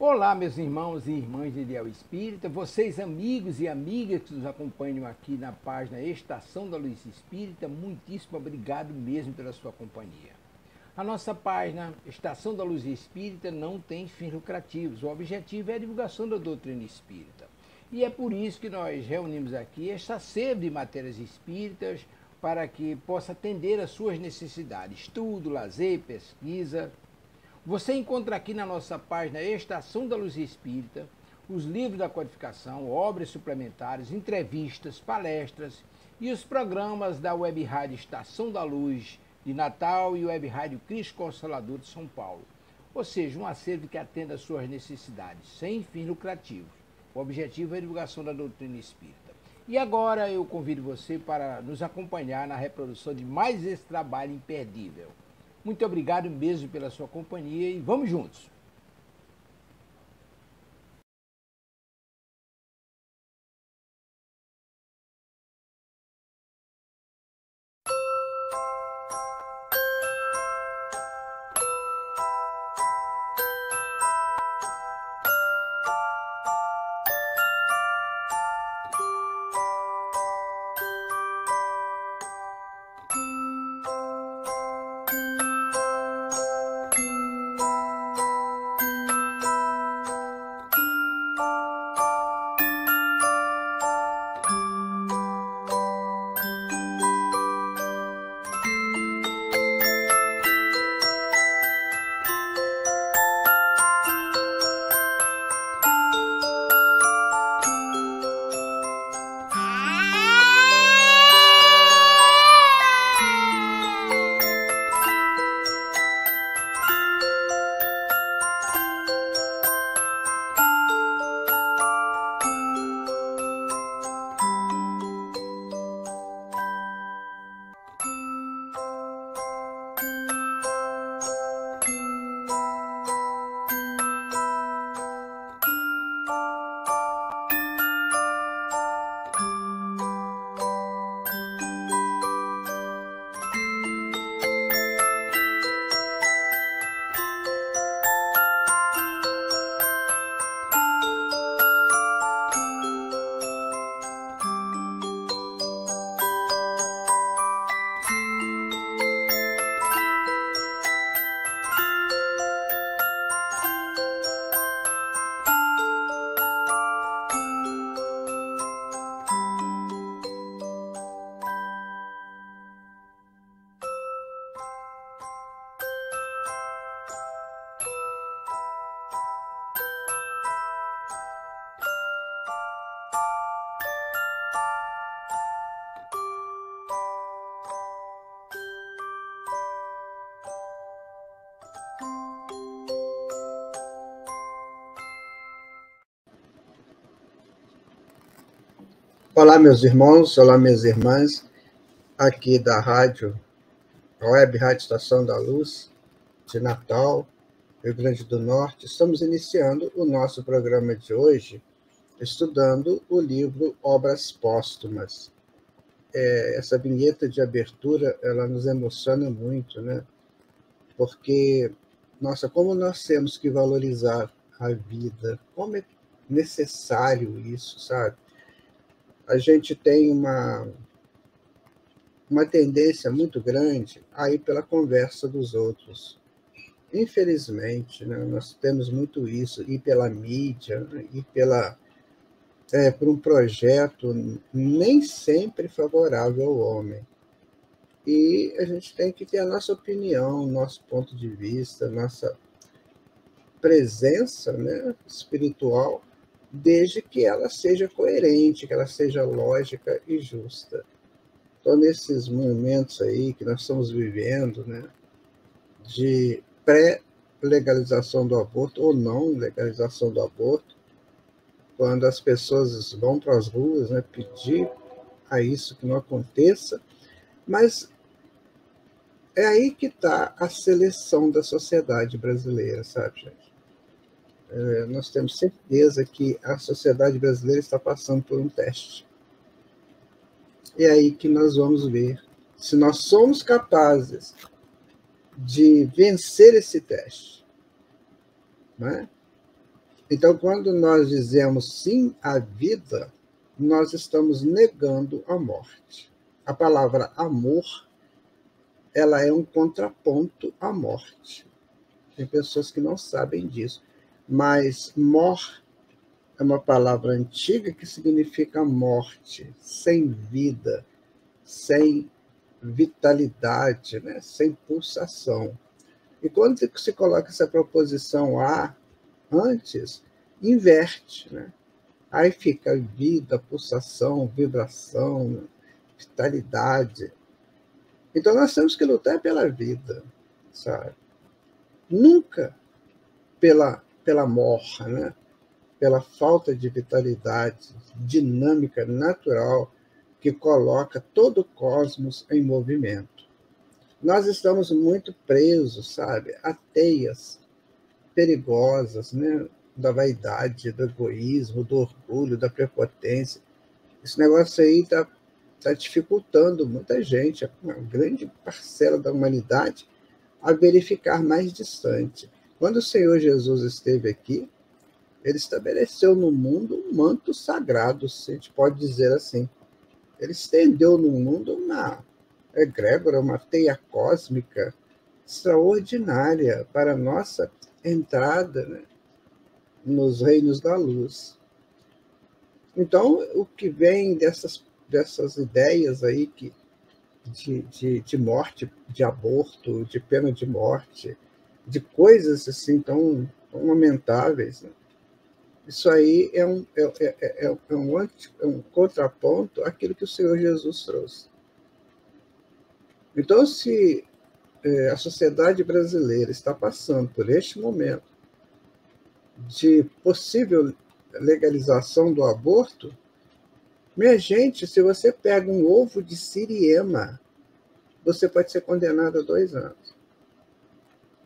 Olá, meus irmãos e irmãs de Ideal Espírita, vocês amigos e amigas que nos acompanham aqui na página Estação da Luz Espírita, muitíssimo obrigado mesmo pela sua companhia. A nossa página Estação da Luz Espírita não tem fins lucrativos, o objetivo é a divulgação da doutrina espírita. E é por isso que nós reunimos aqui esta sede de matérias espíritas para que possa atender às suas necessidades, estudo, lazer, pesquisa. Você encontra aqui na nossa página Estação da Luz Espírita os livros da codificação, obras suplementares, entrevistas, palestras e os programas da Web Rádio Estação da Luz de Natal e Web Rádio Cristo Consolador de São Paulo. Ou seja, um acervo que atenda às suas necessidades, sem fins lucrativos. O objetivo é a divulgação da doutrina espírita. E agora eu convido você para nos acompanhar na reprodução de mais esse trabalho imperdível. Muito obrigado mesmo pela sua companhia e vamos juntos! Olá, meus irmãos, olá, minhas irmãs, aqui da rádio, Web Rádio Estação da Luz, de Natal, Rio Grande do Norte. Estamos iniciando o nosso programa de hoje, estudando o livro Obras Póstumas. Essa vinheta de abertura, ela nos emociona muito, né? Porque, nossa, como nós temos que valorizar a vida, como é necessário isso, sabe? A gente tem uma tendência muito grande a ir pela conversa dos outros. Infelizmente, né, nós temos muito isso, ir pela mídia, né, ir por um projeto nem sempre favorável ao homem. E a gente tem que ter a nossa opinião, nosso ponto de vista, nossa presença, né, espiritual, desde que ela seja coerente, que ela seja lógica e justa. Então, nesses momentos aí que nós estamos vivendo, né, de pré-legalização do aborto ou não legalização do aborto, quando as pessoas vão para as ruas, né, pedir a isso que não aconteça, mas é aí que está a seleção da sociedade brasileira, sabe, gente? Nós temos certeza que a sociedade brasileira está passando por um teste. É aí que nós vamos ver se nós somos capazes de vencer esse teste, né? Então, quando nós dizemos sim à vida, nós estamos negando a morte. A palavra amor, ela é um contraponto à morte. Tem pessoas que não sabem disso, mas mor é uma palavra antiga que significa morte, sem vida, sem vitalidade, né? Sem pulsação. E quando se coloca essa proposição a antes, inverte, né? Aí fica vida, pulsação, vibração, vitalidade. Então nós temos que lutar pela vida, sabe? Nunca pela morte, né? Pela falta de vitalidade dinâmica natural que coloca todo o cosmos em movimento. Nós estamos muito presos, sabe, a teias perigosas, né? Da vaidade, do egoísmo, do orgulho, da prepotência. Esse negócio aí está dificultando muita gente, uma grande parcela da humanidade, a verificar mais distante. Quando o Senhor Jesus esteve aqui, ele estabeleceu no mundo um manto sagrado, se a gente pode dizer assim. Ele estendeu no mundo uma egrégora, uma teia cósmica extraordinária para a nossa entrada, né, nos reinos da luz. Então, o que vem dessas ideias aí de morte, de aborto, de pena de morte, de coisas assim tão lamentáveis, né? Isso aí é um contraponto àquilo que o Senhor Jesus trouxe. Então, se a sociedade brasileira está passando por este momento de possível legalização do aborto, minha gente, se você pega um ovo de Siriema, você pode ser condenado a 2 anos.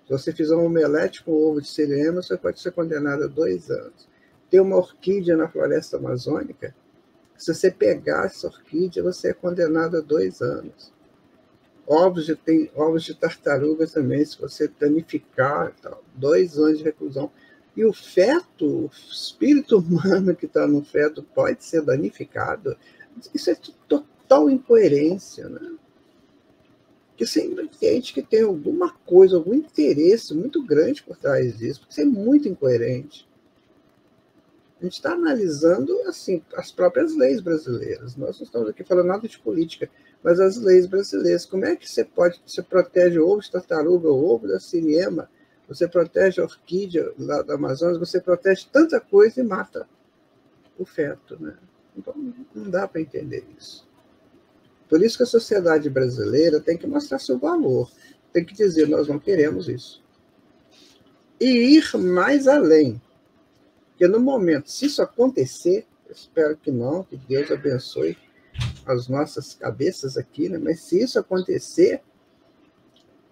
Se você fizer um omelete com ovo de Siriema, você pode ser condenado a 2 anos. Tem uma orquídea na floresta amazônica, se você pegar essa orquídea, você é condenado a 2 anos. Tem ovos de tartaruga também, se você danificar, 2 anos de reclusão. E o feto, o espírito humano que está no feto pode ser danificado. Isso é total incoerência, né? Porque sempre tem gente que tem alguma coisa, algum interesse muito grande por trás disso, porque isso é muito incoerente. A gente está analisando assim, as próprias leis brasileiras. Nós não estamos aqui falando nada de política, mas as leis brasileiras. Como é que você protege o ovo de tartaruga, o ovo da Siriema, você protege a orquídea lá da Amazonas, você protege tanta coisa e mata o feto, né? Então, não dá para entender isso. Por isso que a sociedade brasileira tem que mostrar seu valor, tem que dizer, nós não queremos isso. E ir mais além. Porque no momento, se isso acontecer, eu espero que não, que Deus abençoe as nossas cabeças aqui, né? Mas se isso acontecer,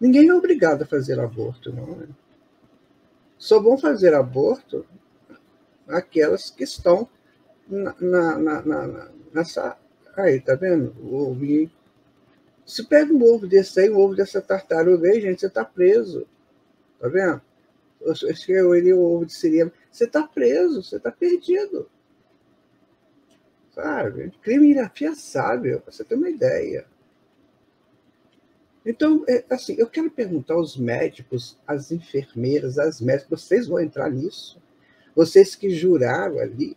ninguém é obrigado a fazer aborto, não. Né? Só vão fazer aborto aquelas que estão nessa... Aí, tá vendo? O ovo. Se pega um ovo desse aí, um ovo dessa tartaruga aí, gente, você tá preso. Tá vendo? Eu o ovo de Siriema. Você está preso, você está perdido. Sabe? Crime inafiançável, para você ter uma ideia. Então, assim, eu quero perguntar aos médicos, às enfermeiras, às médicas, vocês vão entrar nisso? Vocês que juraram ali,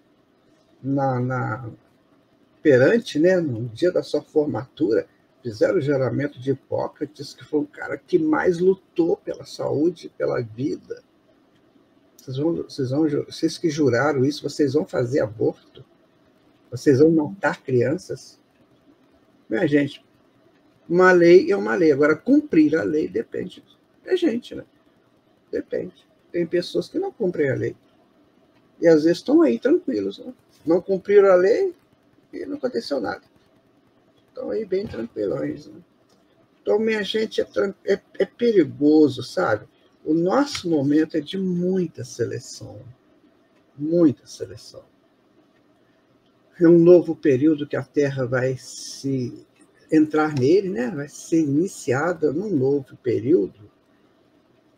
perante, né, no dia da sua formatura, fizeram o juramento de Hipócrates, que foi o cara que mais lutou pela saúde, pela vida. Vocês que juraram isso, vocês vão fazer aborto? Vocês vão matar crianças? Minha gente, uma lei é uma lei. Agora, cumprir a lei depende da gente, né? Depende. Tem pessoas que não cumprem a lei. E às vezes estão aí tranquilos, né? Não cumpriram a lei e não aconteceu nada. Estão aí bem tranquilões, né? Então, minha gente, é perigoso, sabe? O nosso momento é de muita seleção. Muita seleção. É um novo período que a Terra vai se entrar nele, né? Vai ser iniciada num novo período,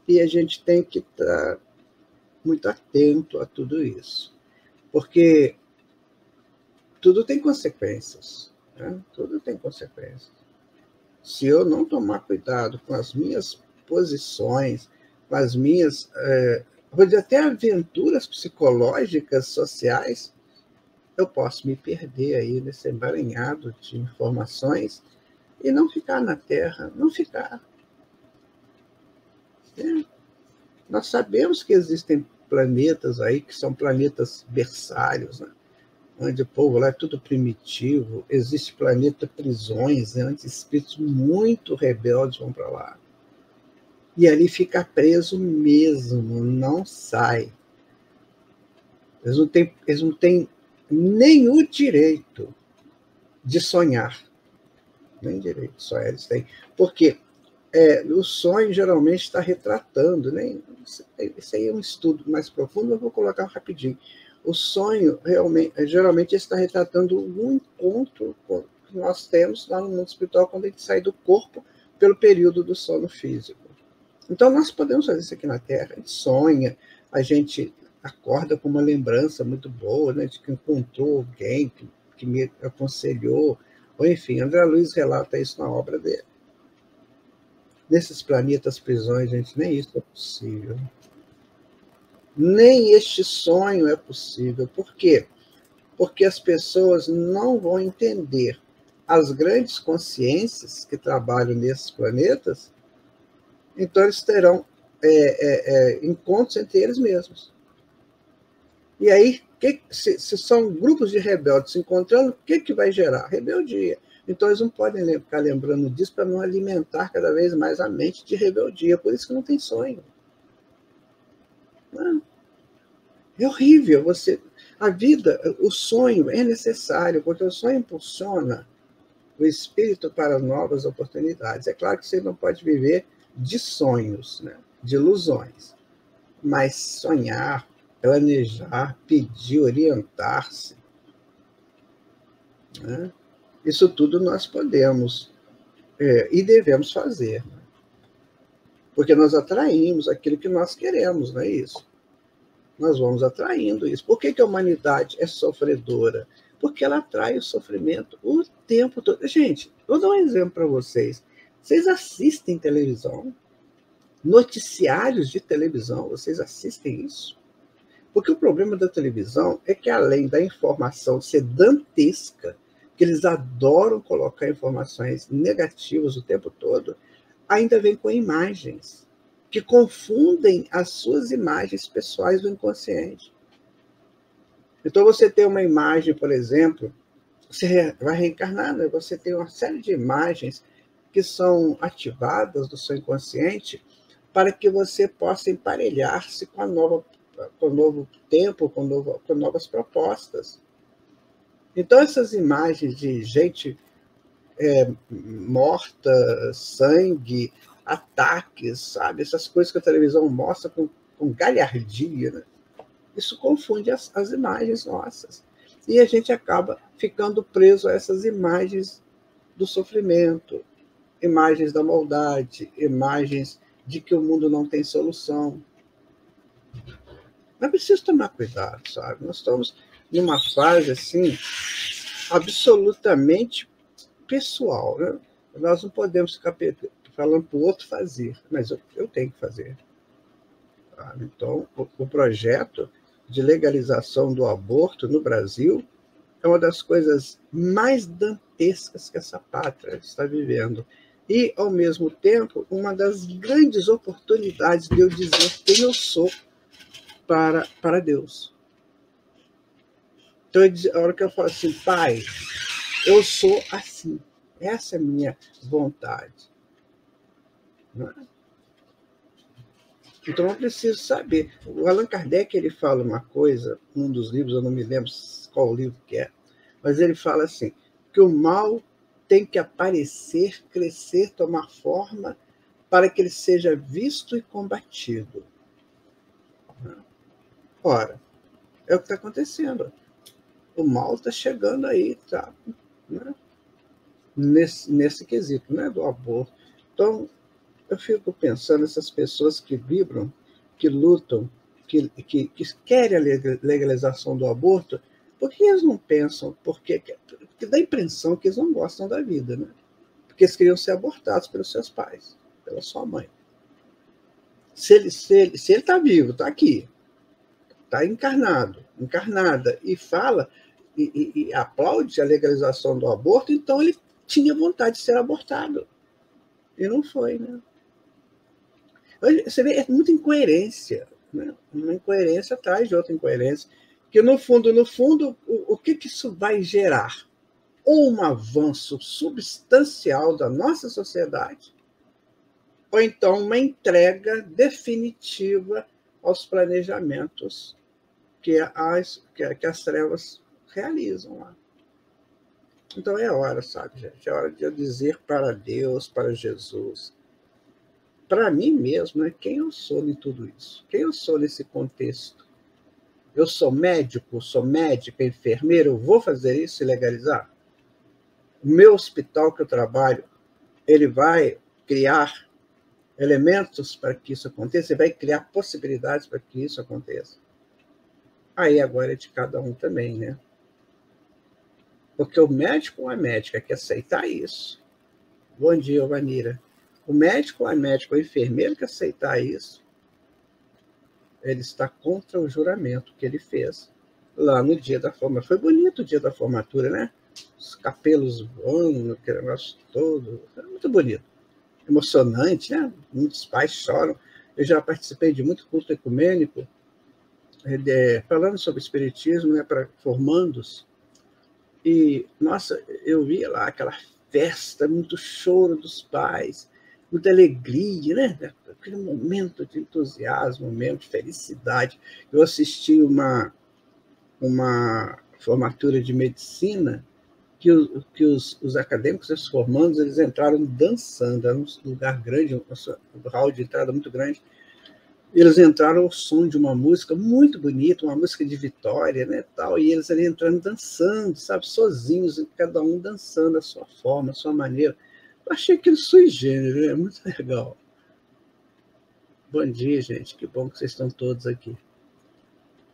e a gente tem que estar muito atento a tudo isso, porque tudo tem consequências, né? Tudo tem consequências. Se eu não tomar cuidado com as minhas posições, com as minhas, vou dizer, até aventuras psicológicas, sociais, eu posso me perder aí nesse emaranhado de informações e não ficar na Terra, não ficar. Né? Nós sabemos que existem planetas aí que são planetas berçários, né? Onde o povo lá é tudo primitivo, existe planeta prisões, né? Onde espíritos muito rebeldes vão para lá. E ali fica preso mesmo, não sai. Eles não têm nem o direito de sonhar. Nem direito de sonhar eles têm. Porque o sonho geralmente está retratando, né? Isso aí é um estudo mais profundo, eu vou colocar rapidinho. O sonho, geralmente, está retratando um encontro que nós temos lá no mundo espiritual quando a gente sai do corpo pelo período do sono físico. Então, nós podemos fazer isso aqui na Terra. A gente sonha, a gente acorda com uma lembrança muito boa, né, de que encontrou alguém que me aconselhou, ou enfim, André Luiz relata isso na obra dele. Nesses planetas prisões, gente, nem isso é possível. Nem este sonho é possível. Por quê? Porque as pessoas não vão entender as grandes consciências que trabalham nesses planetas, então eles terão encontros entre eles mesmos. E aí, se são grupos de rebeldes se encontrando, o que vai gerar? Rebeldia. Então, eles não podem ficar lembrando disso para não alimentar cada vez mais a mente de rebeldia. Por isso que não tem sonho. Não. É horrível. A vida, o sonho é necessário, porque o sonho impulsiona o espírito para novas oportunidades. É claro que você não pode viver de sonhos, né? De ilusões. Mas sonhar, planejar, pedir, orientar-se, né? Isso tudo nós podemos e devemos fazer. Né? Porque nós atraímos aquilo que nós queremos, não é isso? Nós vamos atraindo isso. Por que a humanidade é sofredora? Porque ela atrai o sofrimento o tempo todo. Gente, vou dar um exemplo para vocês. Vocês assistem televisão? Noticiários de televisão, vocês assistem isso? Porque o problema da televisão é que, além da informação ser dantesca, que eles adoram colocar informações negativas o tempo todo, ainda vem com imagens que confundem as suas imagens pessoais do inconsciente. Então, você tem uma imagem, por exemplo, você vai reencarnar, né? Você tem uma série de imagens que são ativadas do seu inconsciente para que você possa emparelhar-se com o novo tempo, com novas propostas. Então, essas imagens de gente morta, sangue, ataques, sabe? Essas coisas que a televisão mostra com galhardia, né? Isso confunde as imagens nossas. E a gente acaba ficando preso a essas imagens do sofrimento, imagens da maldade, imagens de que o mundo não tem solução. Mas preciso tomar cuidado, sabe? Nós estamos em uma fase assim absolutamente pessoal, né? Nós não podemos ficar falando para o outro fazer, mas eu tenho que fazer. Sabe? Então, o projeto de legalização do aborto no Brasil é uma das coisas mais dantescas que essa pátria está vivendo. E, ao mesmo tempo, uma das grandes oportunidades de eu dizer quem eu sou para Deus. Então, a hora que eu falo assim, Pai, eu sou assim. Essa é a minha vontade. Não é? Então, eu preciso saber. O Allan Kardec ele fala uma coisa, um dos livros, eu não me lembro qual livro que é, mas ele fala assim, que o mal tem que aparecer, crescer, tomar forma, para que ele seja visto e combatido. Ora, é o que está acontecendo. O mal está chegando aí, tá? Né? Nesse quesito, né? Do aborto. Então, eu fico pensando nessas pessoas que vibram, que lutam que querem a legalização do aborto, por que eles não pensam? Porque dá a impressão que eles não gostam da vida, né? Porque eles queriam ser abortados pelos seus pais, pela sua mãe. Se ele está vivo, está aqui, está encarnada, e fala, e aplaude a legalização do aborto, então ele tinha vontade de ser abortado. E não foi, né? Você vê, é muita incoerência, né? Uma incoerência atrás de outra incoerência, que no fundo, o que isso vai gerar? Ou um avanço substancial da nossa sociedade, ou então uma entrega definitiva aos planejamentos que as trevas realizam lá. Então é hora, sabe, gente? É hora de eu dizer para Deus, para Jesus, para mim mesmo, né, quem eu sou em tudo isso? Quem eu sou nesse contexto? Eu sou médico, sou médica, enfermeira, eu vou fazer isso e legalizar? O meu hospital que eu trabalho, ele vai criar elementos para que isso aconteça, ele vai criar possibilidades para que isso aconteça. Aí agora é de cada um também, né? Porque o médico ou a médica que aceitar isso, bom dia, Vanira, o médico ou a médica, o enfermeiro que aceitar isso, ele está contra o juramento que ele fez lá no dia da formatura. Foi bonito o dia da formatura, né? Os capelos voando, aquele negócio todo. Foi muito bonito. Emocionante, né? Muitos pais choram. Eu já participei de muito culto ecumênico, falando sobre espiritismo, né, para formandos. E, nossa, eu via lá aquela festa, muito choro dos pais, muita alegria, né? Aquele momento de entusiasmo, um momento de felicidade. Eu assisti uma formatura de medicina que os acadêmicos, os formandos, eles entraram dançando, era um lugar grande, um hall de entrada muito grande. Eles entraram ao som de uma música muito bonita, uma música de vitória, né, tal, e eles ali entrando dançando, sabe, sozinhos, cada um dançando a sua forma, a sua maneira. Eu achei aquilo sui generis, né? Muito legal. Bom dia, gente, que bom que vocês estão todos aqui.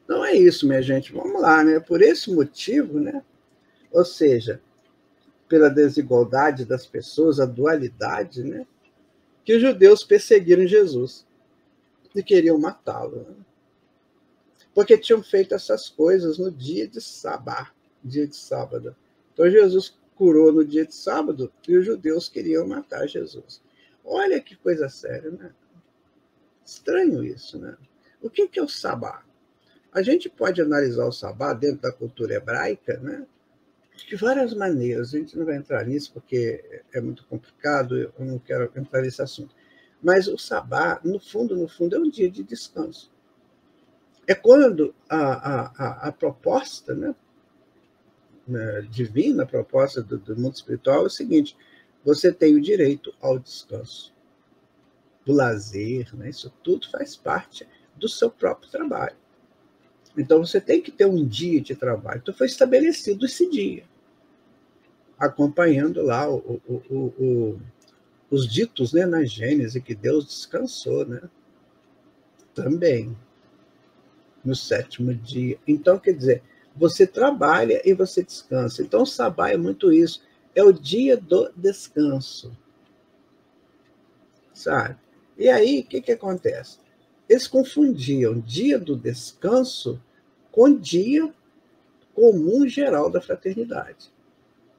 Não é isso, minha gente, vamos lá, né? Por esse motivo, né? Ou seja, pela desigualdade das pessoas, a dualidade, né? Que os judeus perseguiram Jesus e queriam matá-lo, né? Porque tinham feito essas coisas no dia de sábado. Então Jesus curou no dia de sábado e os judeus queriam matar Jesus. Olha que coisa séria, né? Estranho isso, né? O que é o sabá? A gente pode analisar o sabá dentro da cultura hebraica, né, de várias maneiras. A gente não vai entrar nisso porque é muito complicado, eu não quero entrar nesse assunto. Mas o sabá, no fundo, é um dia de descanso. É quando a proposta, né, divina, a proposta do mundo espiritual é o seguinte: você tem o direito ao descanso, do lazer, né, isso tudo faz parte do seu próprio trabalho. Então, você tem que ter um dia de trabalho. Então, foi estabelecido esse dia, acompanhando lá os ditos, né, na Gênesis, que Deus descansou, né? Também, no 7º dia. Então, quer dizer, você trabalha e você descansa. Então, o sabá é muito isso. É o dia do descanso. Sabe? E aí, o que acontece? Eles confundiam dia do descanso com dia comum geral da fraternidade.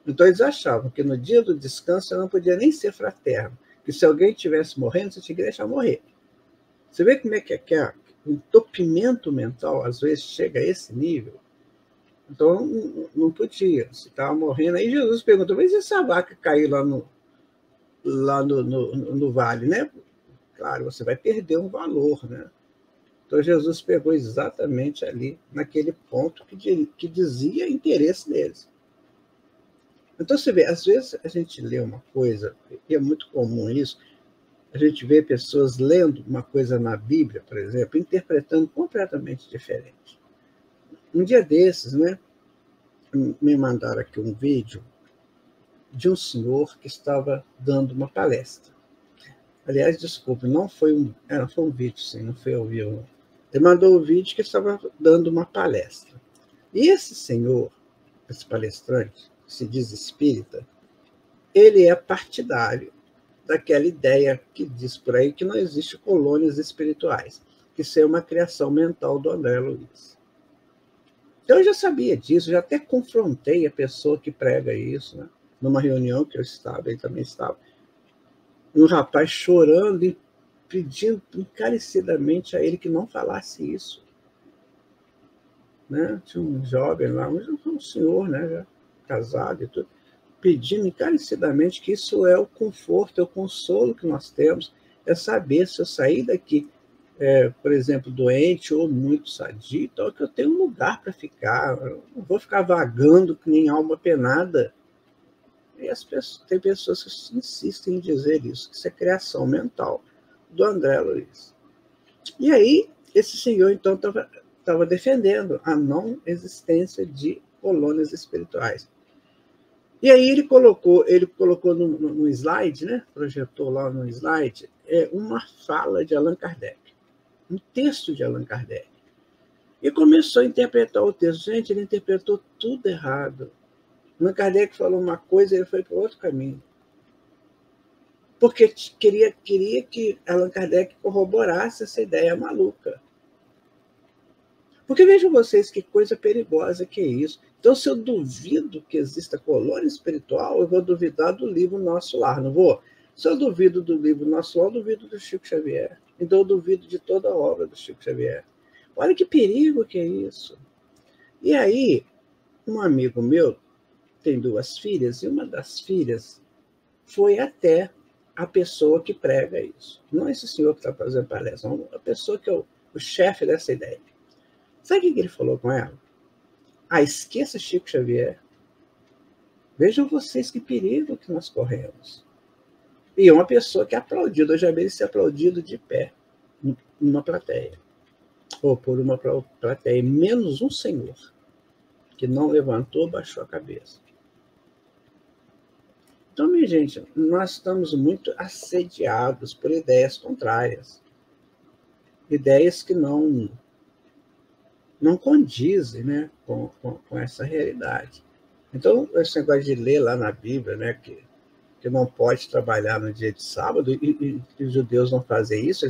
Então, eles achavam que no dia do descanso eu não podia nem ser fraterno, que se alguém estivesse morrendo, você tinha que deixar morrer. Você vê como é que o entupimento mental, às vezes, chega a esse nível? Então, não podia. Se estava morrendo, aí Jesus perguntou, mas e essa vaca caiu lá no vale, né? Claro, você vai perder um valor, né? Então, Jesus pegou exatamente ali, naquele ponto que dizia interesse deles. Então, você vê, às vezes a gente lê uma coisa, e é muito comum isso, a gente vê pessoas lendo uma coisa na Bíblia, por exemplo, interpretando completamente diferente. Um dia desses, né, me mandaram aqui um vídeo de um senhor que estava dando uma palestra. Aliás, desculpe, não foi um vídeo, sim, não foi ao vivo. Ele mandou o vídeo que estava dando uma palestra. E esse senhor, esse palestrante, que se diz espírita, ele é partidário daquela ideia que diz por aí que não existe colônias espirituais, que isso é uma criação mental do André Luiz. Então eu já sabia disso, já até confrontei a pessoa que prega isso, né? Numa reunião que eu estava, ele também estava, e um rapaz chorando e pedindo encarecidamente a ele que não falasse isso. Né? Tinha um jovem lá, um senhor, né, já casado e tudo, pedindo encarecidamente que isso é o conforto, é o consolo que nós temos, é saber se eu sair daqui, por exemplo, doente ou muito sadio, então, que eu tenho um lugar para ficar, eu não vou ficar vagando que nem alma penada. E tem pessoas que insistem em dizer isso, que isso é criação mental do André Luiz. E aí, esse senhor, então, estava defendendo a não existência de colônias espirituais. E aí ele colocou no slide, né? Projetou lá no slide, uma fala de Allan Kardec, um texto de Allan Kardec. E começou a interpretar o texto. Gente, ele interpretou tudo errado. Allan Kardec falou uma coisa e ele foi para outro caminho. Porque queria que Allan Kardec corroborasse essa ideia maluca. Porque vejam vocês que coisa perigosa que é isso. Então, se eu duvido que exista colônia espiritual, eu vou duvidar do livro Nosso Lar, não vou? Se eu duvido do livro Nosso Lar, eu duvido do Chico Xavier. Então, eu duvido de toda a obra do Chico Xavier. Olha que perigo que é isso. E aí, um amigo meu tem 2 filhas, e uma das filhas foi até a pessoa que prega isso. Não esse senhor que está fazendo palestra, a pessoa que é o chefe dessa ideia. Sabe o que ele falou com ela? Esqueça Chico Xavier. Vejam vocês que perigo que nós corremos. E uma pessoa que aplaudiu, eu já vi ele ser aplaudido de pé, numa plateia. Ou por uma plateia, menos um senhor, que não levantou, baixou a cabeça. Então, minha gente, nós estamos muito assediados por ideias contrárias. Ideias que não condizem, né, com essa realidade. Então, esse negócio de ler lá na Bíblia, né, que não pode trabalhar no dia de sábado, e os judeus não fazem isso,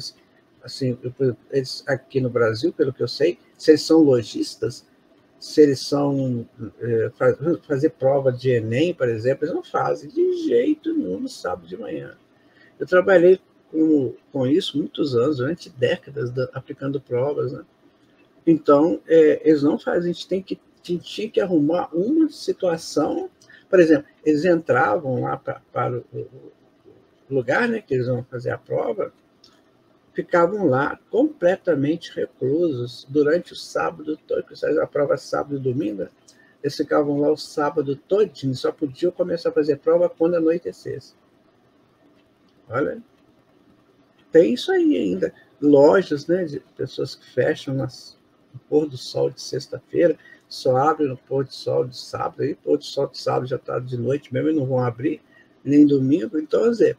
eles aqui no Brasil, pelo que eu sei, se eles são lojistas, se eles são fazer prova de Enem, por exemplo, eles não fazem de jeito nenhum no sábado de manhã. Eu trabalhei com isso muitos anos, durante décadas, aplicando provas, né? Então, eles não fazem, a gente tinha que arrumar uma situação. Por exemplo, eles entravam lá para o lugar, né, que eles vão fazer a prova, ficavam lá completamente reclusos durante o sábado todo, porque a prova sábado e domingo, eles ficavam lá o sábado todinho, só podiam começar a fazer prova quando anoitecesse. Olha, tem isso aí ainda. Lojas, né, de pessoas que fecham no pôr do sol de sexta-feira, só abre no pôr do sol de sábado, e pôr do sol de sábado já está de noite mesmo, e não vão abrir nem domingo. Então, quer dizer,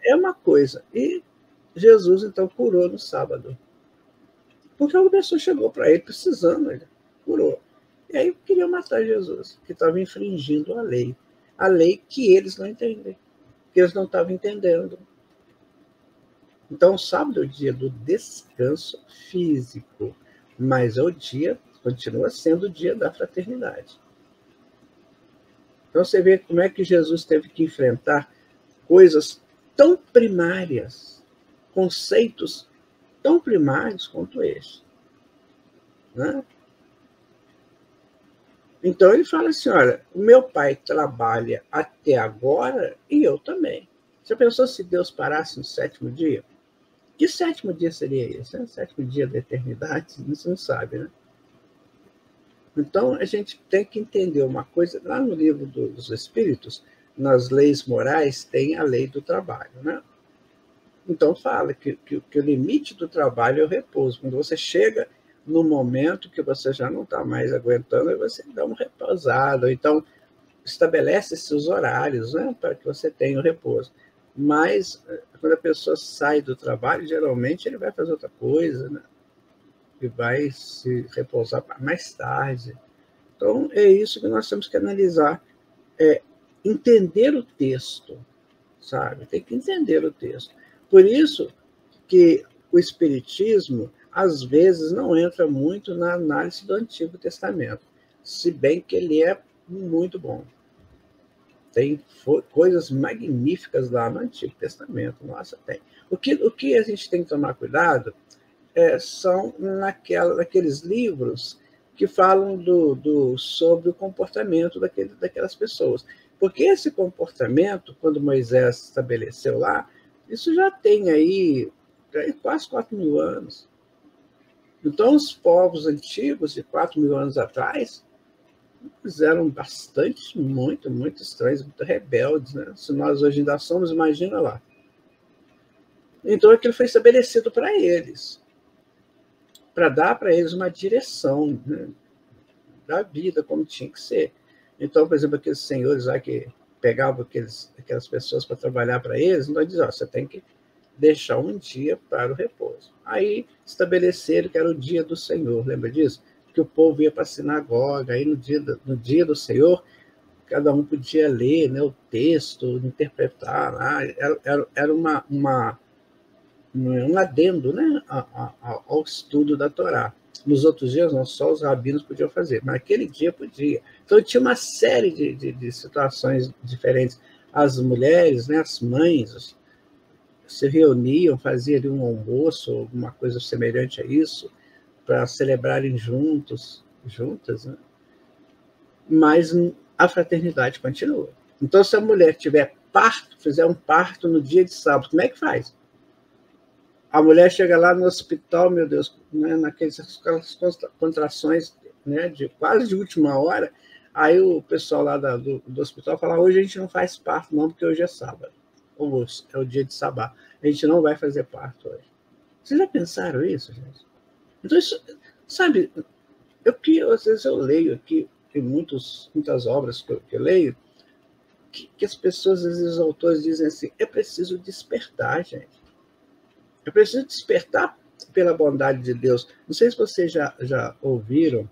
é uma coisa. E Jesus, então, curou no sábado. Porque uma pessoa chegou para ele precisando, ele curou. E aí queriam matar Jesus, que estava infringindo a lei. A lei que eles não entendem, que eles não estavam entendendo. Então, o sábado é o dia do descanso físico, mas é o dia, continua sendo o dia da fraternidade. Então, você vê como é que Jesus teve que enfrentar coisas tão primárias, conceitos tão primários quanto este. Né? Então, ele fala assim, olha, o meu pai trabalha até agora e eu também. Você pensou se Deus parasse no 7º dia? Que 7º dia seria esse? O 7º dia da eternidade? Você não sabe, né? Então, a gente tem que entender uma coisa. Lá no livro dos Espíritos, nas leis morais, tem a lei do trabalho, né? Então, fala que o limite do trabalho é o repouso. Quando você chega no momento que você já não está mais aguentando, aí você dá uma repousada. Então, estabelece esses horários, né, para que você tenha o repouso. Mas, quando a pessoa sai do trabalho, geralmente ele vai fazer outra coisa, né? e vai se repousar para mais tarde. Então, é isso que nós temos que analisar, entender o texto, sabe? Tem que entender o texto. Por isso que o Espiritismo, às vezes, não entra muito na análise do Antigo Testamento, se bem que ele é muito bom. Tem coisas magníficas lá no Antigo Testamento, nossa, tem. O que a gente tem que tomar cuidado são naqueles livros que falam sobre o comportamento daquelas pessoas. Porque esse comportamento, quando Moisés estabeleceu lá, isso já tem aí quase 4.000 anos. Então, os povos antigos, de 4.000 anos atrás, eles eram bastante, muito estranhos, muito rebeldes, né? Se nós hoje ainda somos, imagina lá. Então, aquilo foi estabelecido para eles, para dar para eles uma direção, né, da vida, como tinha que ser. Então, por exemplo, aqueles senhores lá que pegavam aquelas pessoas para trabalhar para eles, então diziam, você tem que deixar um dia para o repouso. Aí estabeleceram que era o dia do Senhor, lembra disso? Que o povo ia para a sinagoga, aí no dia do Senhor, cada um podia ler, né, o texto, interpretar. Era um adendo, né, ao estudo da Torá. Nos outros dias, não, só os rabinos podiam fazer, mas naquele dia podia. Então, tinha uma série de situações diferentes. As mulheres, né, as mães, se reuniam, faziam ali um almoço, alguma coisa semelhante a isso, para celebrarem juntas, né? Mas a fraternidade continua. Então, se a mulher fizer um parto no dia de sábado, como é que faz? A mulher chega lá no hospital, meu Deus, né, naquelas contrações, né, quase de última hora, aí o pessoal lá do hospital fala, hoje a gente não faz parto não, porque hoje é sábado, ou é o dia de sabá, a gente não vai fazer parto hoje. Vocês já pensaram isso, gente? Então, isso, sabe, às vezes eu leio aqui, tem muitas obras que eu leio, que as pessoas, às vezes os autores dizem assim, é preciso despertar, gente. É preciso despertar pela bondade de Deus. Não sei se vocês já ouviram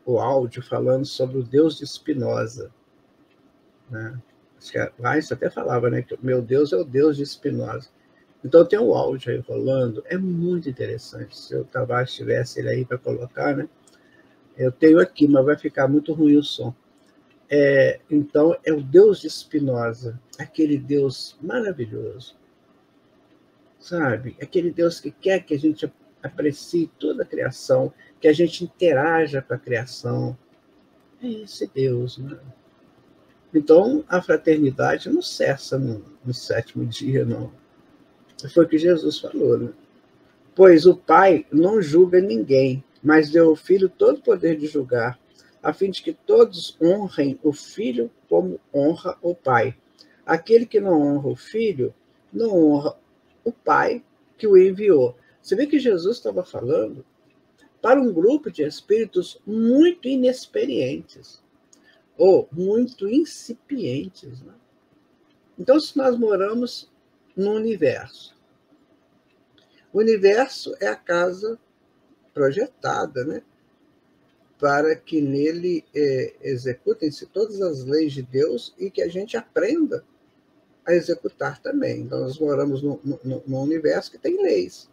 o áudio falando sobre o Deus de Spinoza, né? Acho que Einstein até falava, né, que o meu Deus é o Deus de Spinoza. Então tem um áudio aí rolando, é muito interessante. Se o Tavares tivesse ele aí para colocar, né? Eu tenho aqui, mas vai ficar muito ruim o som. Então, é o Deus de Spinoza, aquele Deus maravilhoso, sabe? Aquele Deus que quer que a gente aprecie toda a criação, que a gente interaja com a criação. É esse Deus, né? Então, a fraternidade não cessa no sétimo dia, não. Foi o que Jesus falou, né? Pois o Pai não julga ninguém, mas deu ao Filho todo o poder de julgar, a fim de que todos honrem o Filho como honra o Pai. Aquele que não honra o Filho, não honra o Pai que o enviou. Você vê que Jesus estava falando para um grupo de espíritos muito inexperientes, ou muito incipientes, né? Então, se nós moramos no universo, o universo é a casa projetada, né, para que nele executem-se todas as leis de Deus e que a gente aprenda a executar também. Então, nós moramos num universo que tem leis.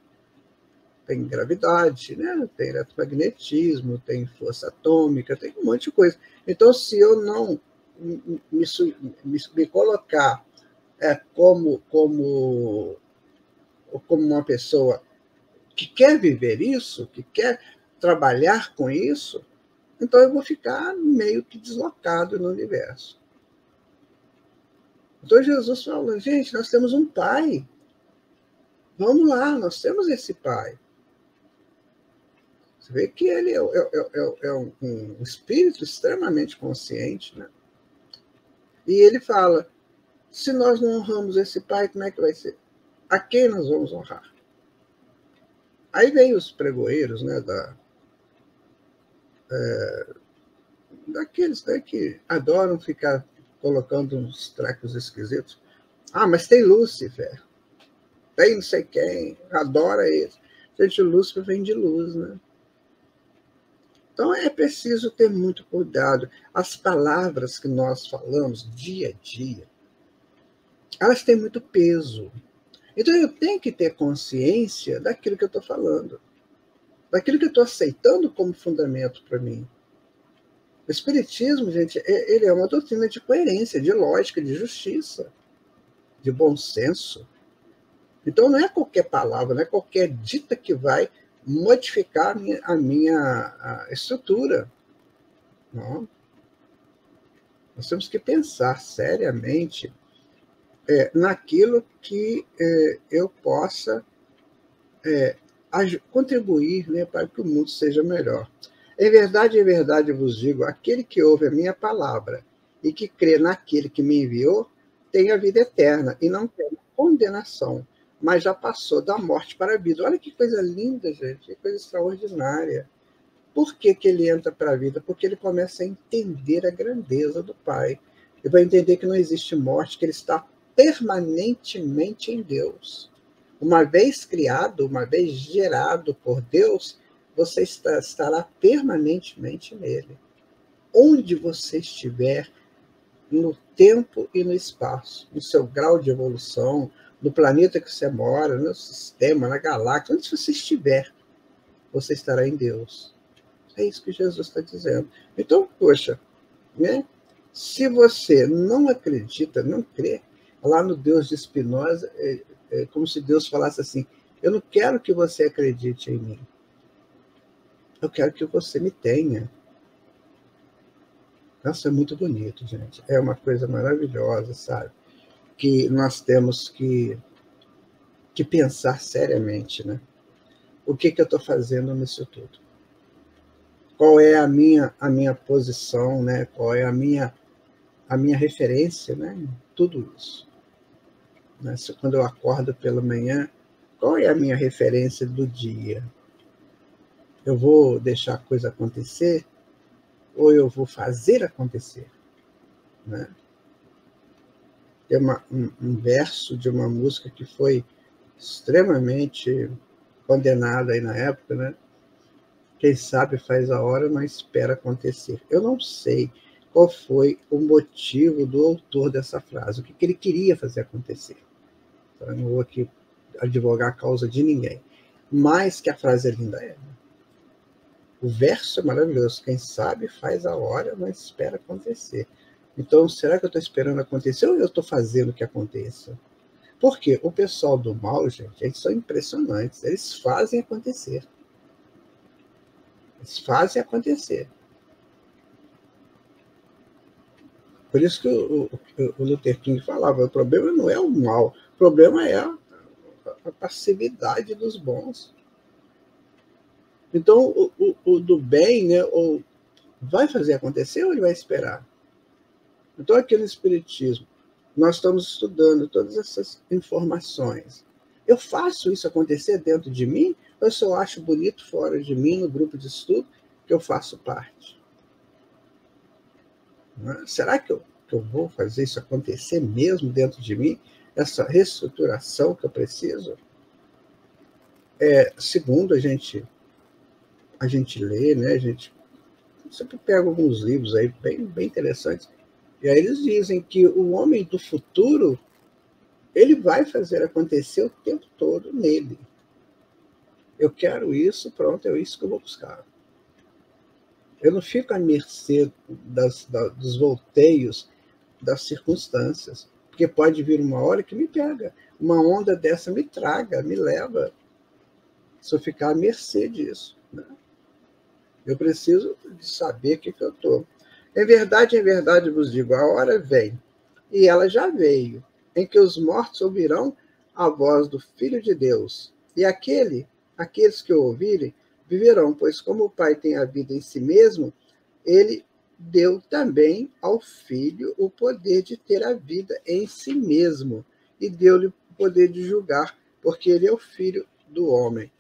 Tem gravidade, né? Tem eletromagnetismo, tem força atômica, tem um monte de coisa. Então, se eu não me colocar como uma pessoa que quer viver isso, que quer trabalhar com isso, então eu vou ficar meio que deslocado no universo. Então Jesus falou, gente, nós temos um Pai. Vamos lá, nós temos esse Pai. Você vê que ele é um espírito extremamente consciente, né? E ele fala, se nós não honramos esse Pai, como é que vai ser? A quem nós vamos honrar? Aí vem os pregoeiros, né, daqueles, né, que adoram ficar colocando uns trecos esquisitos. Ah, mas tem Lúcifer, tem não sei quem, adora ele. Gente, Lúcifer vem de luz, né? Então é preciso ter muito cuidado. As palavras que nós falamos dia a dia, elas têm muito peso. Então eu tenho que ter consciência daquilo que eu estou falando, daquilo que eu estou aceitando como fundamento para mim. O Espiritismo, gente, ele é uma doutrina de coerência, de lógica, de justiça, de bom senso. Então não é qualquer palavra, não é qualquer dita que vai modificar a estrutura. Não. Nós temos que pensar seriamente naquilo que eu possa contribuir, né, para que o mundo seja melhor. Em verdade, vos digo, aquele que ouve a minha palavra e que crê naquele que me enviou, tem a vida eterna e não tem condenação, mas já passou da morte para a vida. Olha que coisa linda, gente, que coisa extraordinária. Por que ele entra para a vida? Porque ele começa a entender a grandeza do Pai. Ele vai entender que não existe morte, que ele está permanentemente em Deus. Uma vez criado, uma vez gerado por Deus, você estará permanentemente nele. Onde você estiver, no tempo e no espaço, no seu grau de evolução, no planeta que você mora, no sistema, na galáxia, onde você estiver, você estará em Deus. É isso que Jesus está dizendo. Então, poxa, né? Se você não acredita, não crê, lá no Deus de Spinoza, é como se Deus falasse assim: eu não quero que você acredite em mim, eu quero que você me tenha. Nossa, é muito bonito, gente. É uma coisa maravilhosa, sabe? Que nós temos que pensar seriamente, né? O que eu estou fazendo nisso tudo? Qual é a minha posição, né? Qual é a minha referência, né? Em tudo isso. Né? Quando eu acordo pela manhã, qual é a minha referência do dia? Eu vou deixar a coisa acontecer ou eu vou fazer acontecer? Né? Tem um verso de uma música que foi extremamente condenada aí na época, né? Quem sabe faz a hora, mas espera acontecer. Eu não sei qual foi o motivo do autor dessa frase, o que ele queria fazer acontecer. Então, eu não vou aqui advogar a causa de ninguém. Mas que a frase é linda, é. O verso é maravilhoso. Quem sabe faz a hora, mas espera acontecer. Então, será que eu estou esperando acontecer ou eu estou fazendo que aconteça? Porque o pessoal do mal, gente, eles são impressionantes. Eles fazem acontecer. Eles fazem acontecer. Por isso que o Luther King falava, o problema não é o mal, o problema é a passividade dos bons. Então, o do bem, né, ou vai fazer acontecer ou ele vai esperar? Então, aqui no Espiritismo, nós estamos estudando todas essas informações. Eu faço isso acontecer dentro de mim ou eu só acho bonito fora de mim, no grupo de estudo, que eu faço parte? Será que eu vou fazer isso acontecer mesmo dentro de mim? Essa reestruturação que eu preciso? Segundo a gente lê, né? A gente sempre pega alguns livros aí bem interessantes, e aí eles dizem que o homem do futuro ele vai fazer acontecer o tempo todo nele. Eu quero isso, pronto, é isso que eu vou buscar. Eu não fico à mercê dos volteios das circunstâncias, porque pode vir uma hora que me pega, uma onda dessa me traga, me leva, se eu ficar à mercê disso. Né? Eu preciso de saber o que eu estou. Em verdade, vos digo, a hora vem, e ela já veio, em que os mortos ouvirão a voz do Filho de Deus, e aqueles que o ouvirem, viverão, pois como o Pai tem a vida em si mesmo, ele deu também ao Filho o poder de ter a vida em si mesmo, e deu-lhe o poder de julgar, porque ele é o Filho do homem.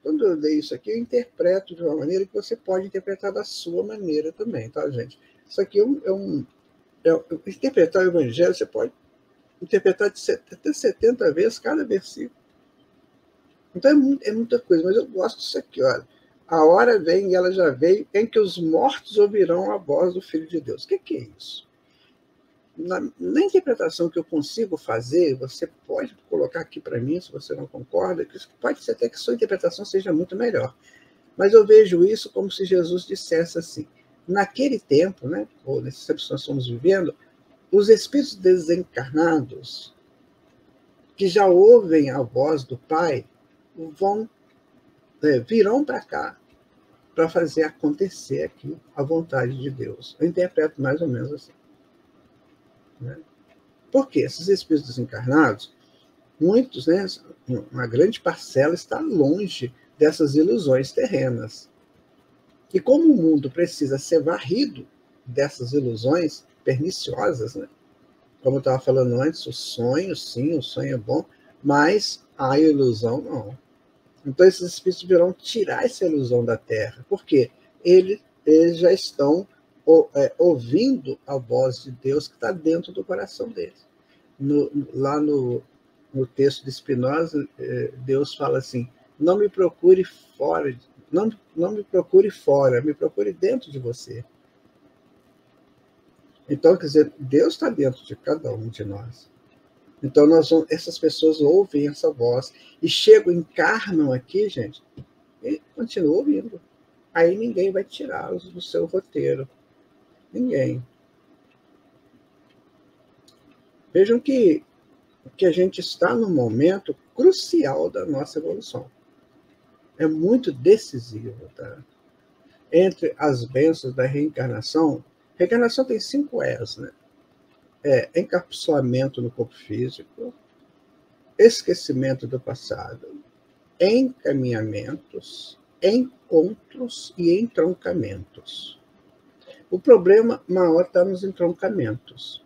Quando eu leio isso aqui, eu interpreto de uma maneira que você pode interpretar da sua maneira também, tá, gente? Isso aqui interpretar o Evangelho, você pode interpretar até 70 vezes cada versículo. Então é muita coisa, mas eu gosto disso aqui, olha. A hora vem, e ela já veio, em que os mortos ouvirão a voz do Filho de Deus. O que é isso? Na interpretação que eu consigo fazer, você pode colocar aqui para mim, se você não concorda, que pode ser até que sua interpretação seja muito melhor. Mas eu vejo isso como se Jesus dissesse assim, naquele tempo, né, ou nesse tempo que nós estamos vivendo, os espíritos desencarnados, que já ouvem a voz do Pai, virão para cá para fazer acontecer aqui a vontade de Deus. Eu interpreto mais ou menos assim. Né? Porque esses espíritos desencarnados, muitos, né, uma grande parcela está longe dessas ilusões terrenas. E como o mundo precisa ser varrido dessas ilusões perniciosas, né? Como eu estava falando antes, o sonho, sim, o sonho é bom, mas a ilusão não. Então esses espíritos virão tirar essa ilusão da Terra. Por quê? Eles já estão ouvindo a voz de Deus que está dentro do coração deles. Lá no texto de Spinoza, Deus fala assim, não me procure fora, não me procure fora, me procure dentro de você. Então, quer dizer, Deus está dentro de cada um de nós. Então, essas pessoas ouvem essa voz e chegam, encarnam aqui, gente, e continuam ouvindo. Aí ninguém vai tirá-los do seu roteiro. Ninguém. Vejam que a gente está num momento crucial da nossa evolução. É muito decisivo, tá? Entre as bênçãos da reencarnação tem 5 E's, né? Encapsulamento no corpo físico, esquecimento do passado, encaminhamentos, encontros e entroncamentos. O problema maior está nos entroncamentos.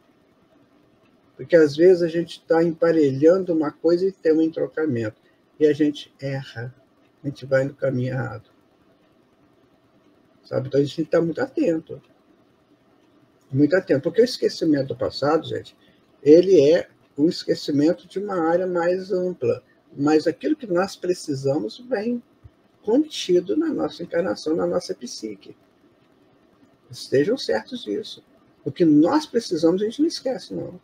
Porque às vezes a gente está emparelhando uma coisa e tem um entroncamento. E a gente erra. A gente vai no caminho errado. Sabe? Então a gente tem que estar muito atento. Muito atento. Porque o esquecimento do passado, gente, ele é um esquecimento de uma área mais ampla. Mas aquilo que nós precisamos vem contido na nossa encarnação, na nossa psique. Estejam certos disso. O que nós precisamos, a gente não esquece, não.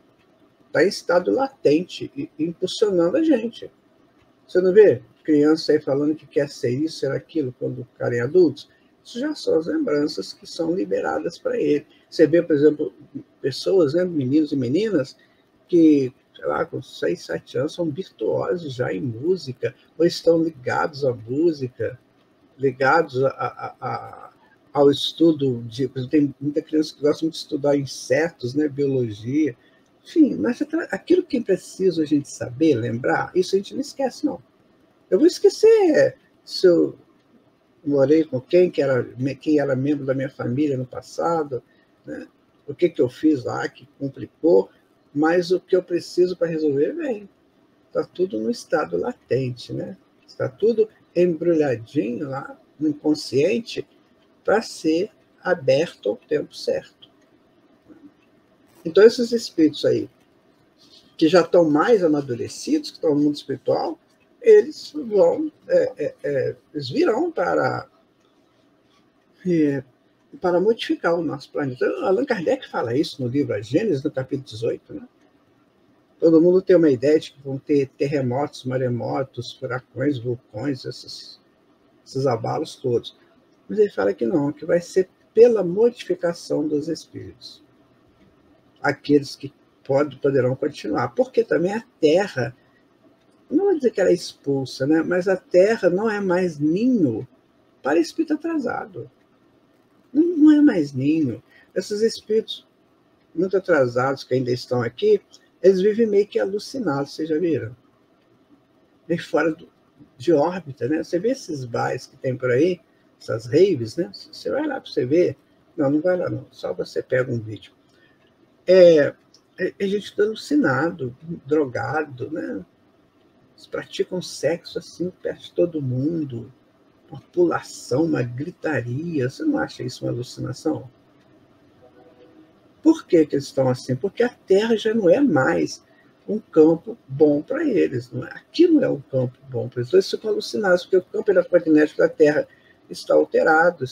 Está em estado latente e impulsionando a gente. Você não vê criança aí falando que quer ser isso, ser aquilo, quando ficarem adultos? Isso já são as lembranças que são liberadas para ele. Você vê, por exemplo, pessoas, né, meninos e meninas, que, sei lá, com 6, 7 anos, são virtuosos já em música, ou estão ligados à música, ligados ao estudo de... Tem muita criança que gosta muito de estudar insetos, né, biologia. Enfim, mas aquilo que é preciso a gente saber, lembrar, isso a gente não esquece, não. Eu vou esquecer se eu morei com quem era membro da minha família no passado, né? O que eu fiz lá que complicou, mas o que eu preciso para resolver vem. Está tudo no estado latente, né? Está tudo embrulhadinho lá, no inconsciente, para ser aberto ao tempo certo. Então, esses espíritos aí, que já estão mais amadurecidos, que estão no mundo espiritual, eles eles virão para modificar o nosso planeta. Allan Kardec fala isso no livro A Gênese, no capítulo 18. Né? Todo mundo tem uma ideia de que vão ter terremotos, maremotos, furacões, vulcões, esses abalos todos. Mas ele fala que não, que vai ser pela modificação dos espíritos. Aqueles que poderão continuar. Porque também a Terra, não vou dizer que ela é expulsa, né? Mas a Terra não é mais ninho para espírito atrasado. Não é mais ninho. Esses espíritos muito atrasados que ainda estão aqui, eles vivem meio que alucinados, vocês já viram? Meio fora de órbita, né? Você vê esses bares que tem por aí, essas raves, né? Você vai lá para você ver. Não vai lá não, só você pega um vídeo. A gente está alucinado, drogado, né? Eles praticam sexo assim perto de todo mundo, uma pulação, uma gritaria. Você não acha isso uma alucinação? Por que eles estão assim? Porque a Terra já não é mais um campo bom para eles. Não é? Aqui não é um campo bom para eles. Eles ficam alucinados, porque o campo eletromagnético da Terra está alterado,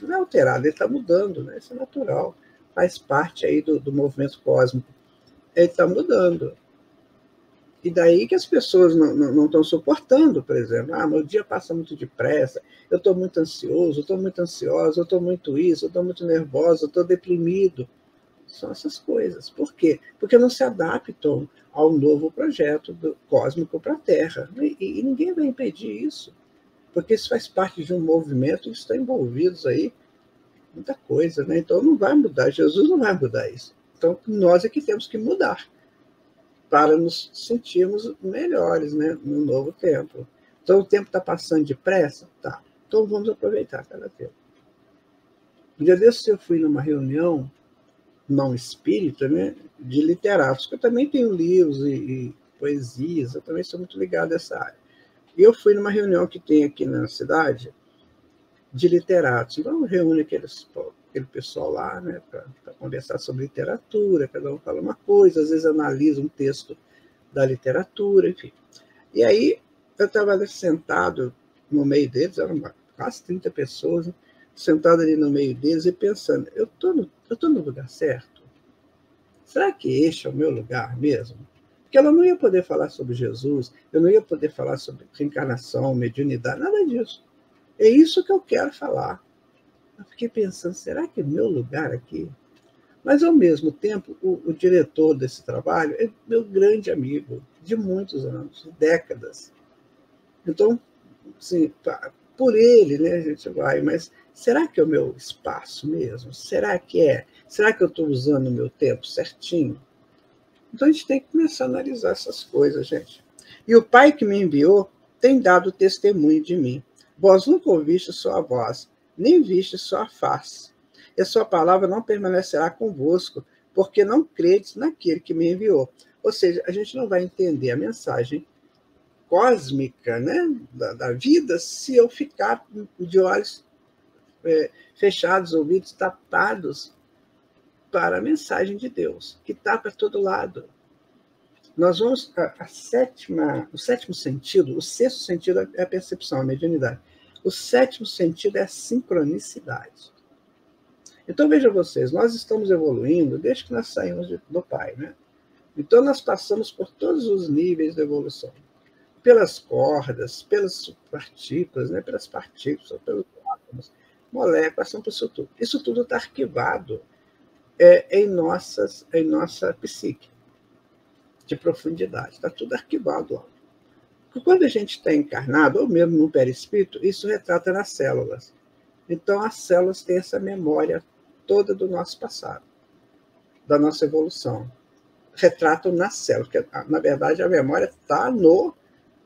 não é alterado, ele está mudando, né? Isso é natural, faz parte aí do movimento cósmico. Ele está mudando. E daí que as pessoas não estão suportando, por exemplo. Meu dia passa muito depressa, eu estou muito ansioso, eu estou muito ansiosa, eu estou muito isso, eu estou muito nervosa, eu estou deprimido. São essas coisas. Por quê? Porque não se adaptam ao novo projeto cósmico para a Terra. E ninguém vai impedir isso, porque isso faz parte de um movimento que está envolvidos aí muita coisa, né? Então não vai mudar, Jesus não vai mudar isso. Então nós é que temos que mudar para nos sentirmos melhores, né, no novo tempo. Então o tempo está passando depressa? Tá. Então vamos aproveitar cada tempo. Um dia desses eu fui numa reunião não espírita, né, de literatos, porque eu também tenho livros e poesias, eu também sou muito ligado a essa área. E eu fui numa reunião que tem aqui na cidade de literatos. Então reúne aquele pessoal lá, né, para conversar sobre literatura, cada um fala uma coisa, às vezes analisa um texto da literatura, enfim. E aí eu estava sentado no meio deles, eram quase 30 pessoas, né, sentado ali no meio deles e pensando, eu tô no lugar certo? Será que este é o meu lugar mesmo? Porque ela não ia poder falar sobre Jesus, eu não ia poder falar sobre reencarnação, mediunidade, nada disso. É isso que eu quero falar. Eu fiquei pensando, será que é meu lugar aqui? Mas, ao mesmo tempo, o diretor desse trabalho é meu grande amigo, de muitos anos, de décadas. Então, assim, por ele, né, a gente vai, mas será que é o meu espaço mesmo? Será que é? Será que eu estou usando o meu tempo certinho? Então, a gente tem que começar a analisar essas coisas, gente. E o Pai que me enviou tem dado testemunho de mim. Vós nunca ouviste sua voz, nem viste sua face. E a sua palavra não permanecerá convosco, porque não credes naquele que me enviou. Ou seja, a gente não vai entender a mensagem cósmica, né, da vida se eu ficar de olhos fechados, ouvidos tapados para a mensagem de Deus, que está para todo lado. Nós vamos o sétimo sentido, o sexto sentido é a percepção, a mediunidade. O sétimo sentido é a sincronicidade. Então veja vocês, nós estamos evoluindo desde que nós saímos do Pai, né? Então nós passamos por todos os níveis da evolução, pelas cordas, pelas partículas, né? Pelas partículas, pelos átomos, moléculas, passamos por isso tudo. Isso tudo está arquivado em nossa psique de profundidade. Está tudo arquivado lá. Porque quando a gente está encarnado, ou mesmo no perispírito, isso retrata nas células. Então, as células têm essa memória toda do nosso passado, da nossa evolução. Retratam nas células, porque, na verdade, a memória está no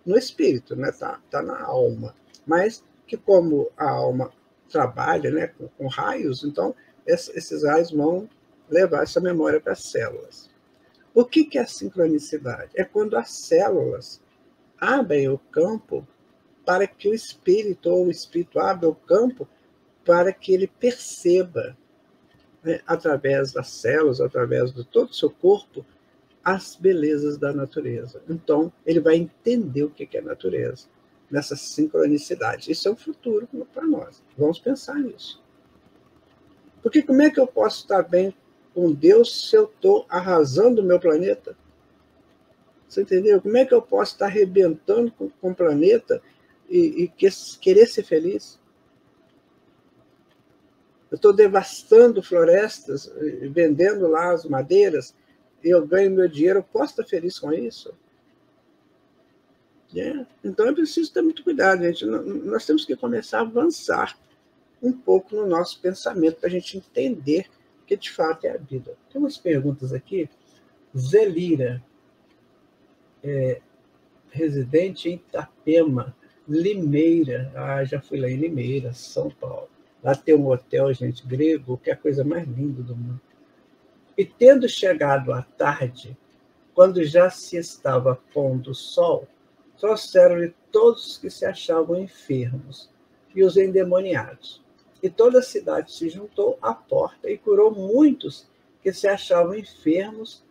espírito, né? Tá na alma. Mas que como a alma trabalha, né, com raios, então esses raios vão levar essa memória para as células. O que é a sincronicidade? É quando as células abrem o campo para que o espírito, ou o espírito abra o campo para que ele perceba, né, através das células, através de todo o seu corpo, as belezas da natureza. Então, ele vai entender o que é a natureza, nessa sincronicidade. Isso é o futuro para nós. Vamos pensar nisso. Porque como é que eu posso estar bem com Deus se eu estou arrasando o meu planeta? Você entendeu? Como é que eu posso estar arrebentando com o planeta e querer ser feliz? Eu estou devastando florestas, vendendo lá as madeiras, e eu ganho meu dinheiro, eu posso estar feliz com isso? Então é preciso ter muito cuidado, gente. Nós temos que começar a avançar um pouco no nosso pensamento para a gente entender o que de fato é a vida. Tem umas perguntas aqui. Zelira, residente em Itapema, Limeira. Já fui lá em Limeira, São Paulo. Lá tem um hotel, gente, grego, que é a coisa mais linda do mundo. E tendo chegado à tarde, quando já se estava pondo o sol, trouxeram-lhe todos os que se achavam enfermos e os endemoniados. E toda a cidade se juntou à porta e curou muitos que se achavam enfermos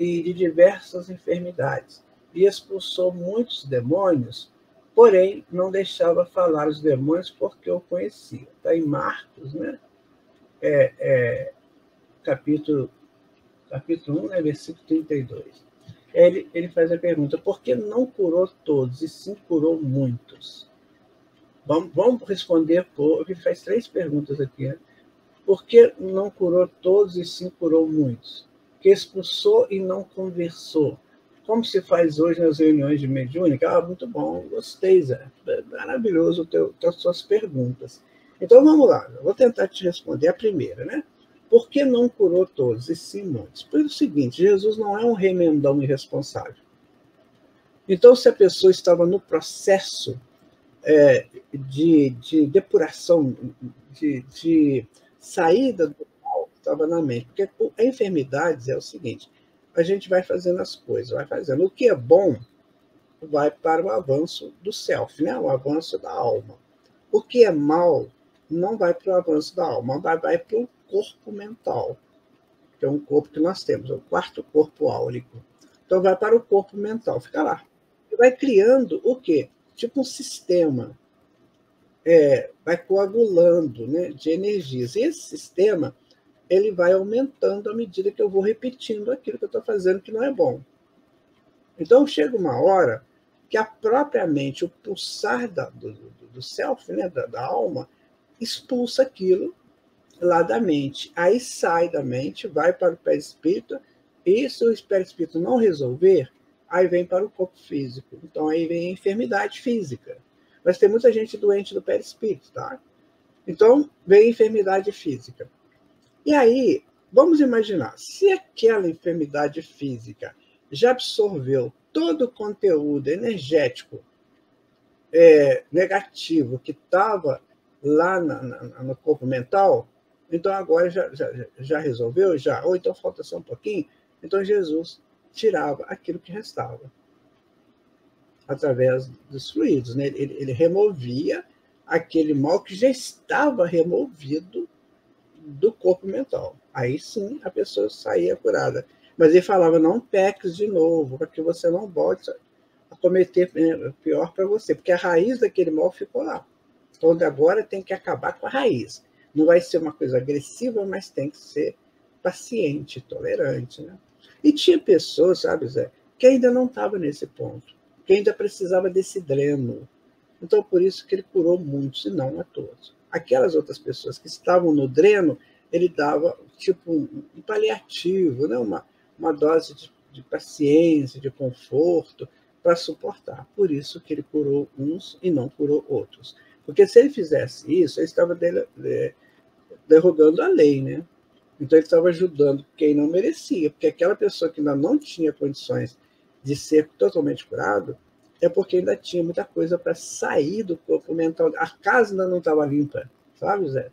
e de diversas enfermidades, e expulsou muitos demônios, porém não deixava falar os demônios porque o conhecia. Está em Marcos, né? Capítulo 1, né? Versículo 32. Ele faz a pergunta, por que não curou todos, e sim curou muitos? Vamos responder, ele faz 3 perguntas aqui, né? Por que não curou todos e sim curou muitos? Que expulsou e não conversou? Como se faz hoje nas reuniões de mediúnica? Ah, muito bom, gostei, Zé. Maravilhoso as suas perguntas. Então, vamos lá. Eu vou tentar te responder a primeira, né? Por que não curou todos e sim muitos? Pelo seguinte, Jesus não é um remendão irresponsável. Então, se a pessoa estava no processo de depuração, de saída do mal que estava na mente. Porque a enfermidade é o seguinte, a gente vai fazendo as coisas, vai fazendo. O que é bom vai para o avanço do self, né? O avanço da alma. O que é mal não vai para o avanço da alma, vai para o corpo mental, que é um corpo que nós temos, é o 4º corpo áurico. Então vai para o corpo mental, fica lá. E vai criando o quê? Tipo um sistema, vai coagulando, né, de energias. E esse sistema ele vai aumentando à medida que eu vou repetindo aquilo que eu estou fazendo que não é bom. Então, chega uma hora que a própria mente, o pulsar do self, né, da alma, expulsa aquilo lá da mente. Aí sai da mente, vai para o perispírito, e se o perispírito não resolver, aí vem para o corpo físico. Então, aí vem a enfermidade física. Mas tem muita gente doente do perispírito, tá? Então, vem a enfermidade física. E aí, vamos imaginar, se aquela enfermidade física já absorveu todo o conteúdo energético negativo que estava lá no corpo mental, então agora já resolveu? Já. Ou então falta só um pouquinho? Então Jesus tirava aquilo que restava através dos fluidos, né? Ele removia aquele mal que já estava removido do corpo mental. Aí sim a pessoa saía curada. Mas ele falava, não peques de novo, para que você não volte a cometer pior para você, porque a raiz daquele mal ficou lá. Então agora tem que acabar com a raiz. Não vai ser uma coisa agressiva, mas tem que ser paciente, tolerante, né? E tinha pessoas, sabe, Zé, que ainda não estava nesse ponto, que ainda precisava desse dreno. Então, por isso que ele curou muitos, e não a todos. Aquelas outras pessoas que estavam no dreno, ele dava tipo um paliativo, né? uma dose de paciência, de conforto, para suportar. Por isso que ele curou uns e não curou outros. Porque se ele fizesse isso, ele estava derrogando a lei, né? Então ele estava ajudando quem não merecia, porque aquela pessoa que ainda não tinha condições de ser totalmente curado, é porque ainda tinha muita coisa para sair do corpo mental. A casa ainda não estava limpa, sabe, Zé?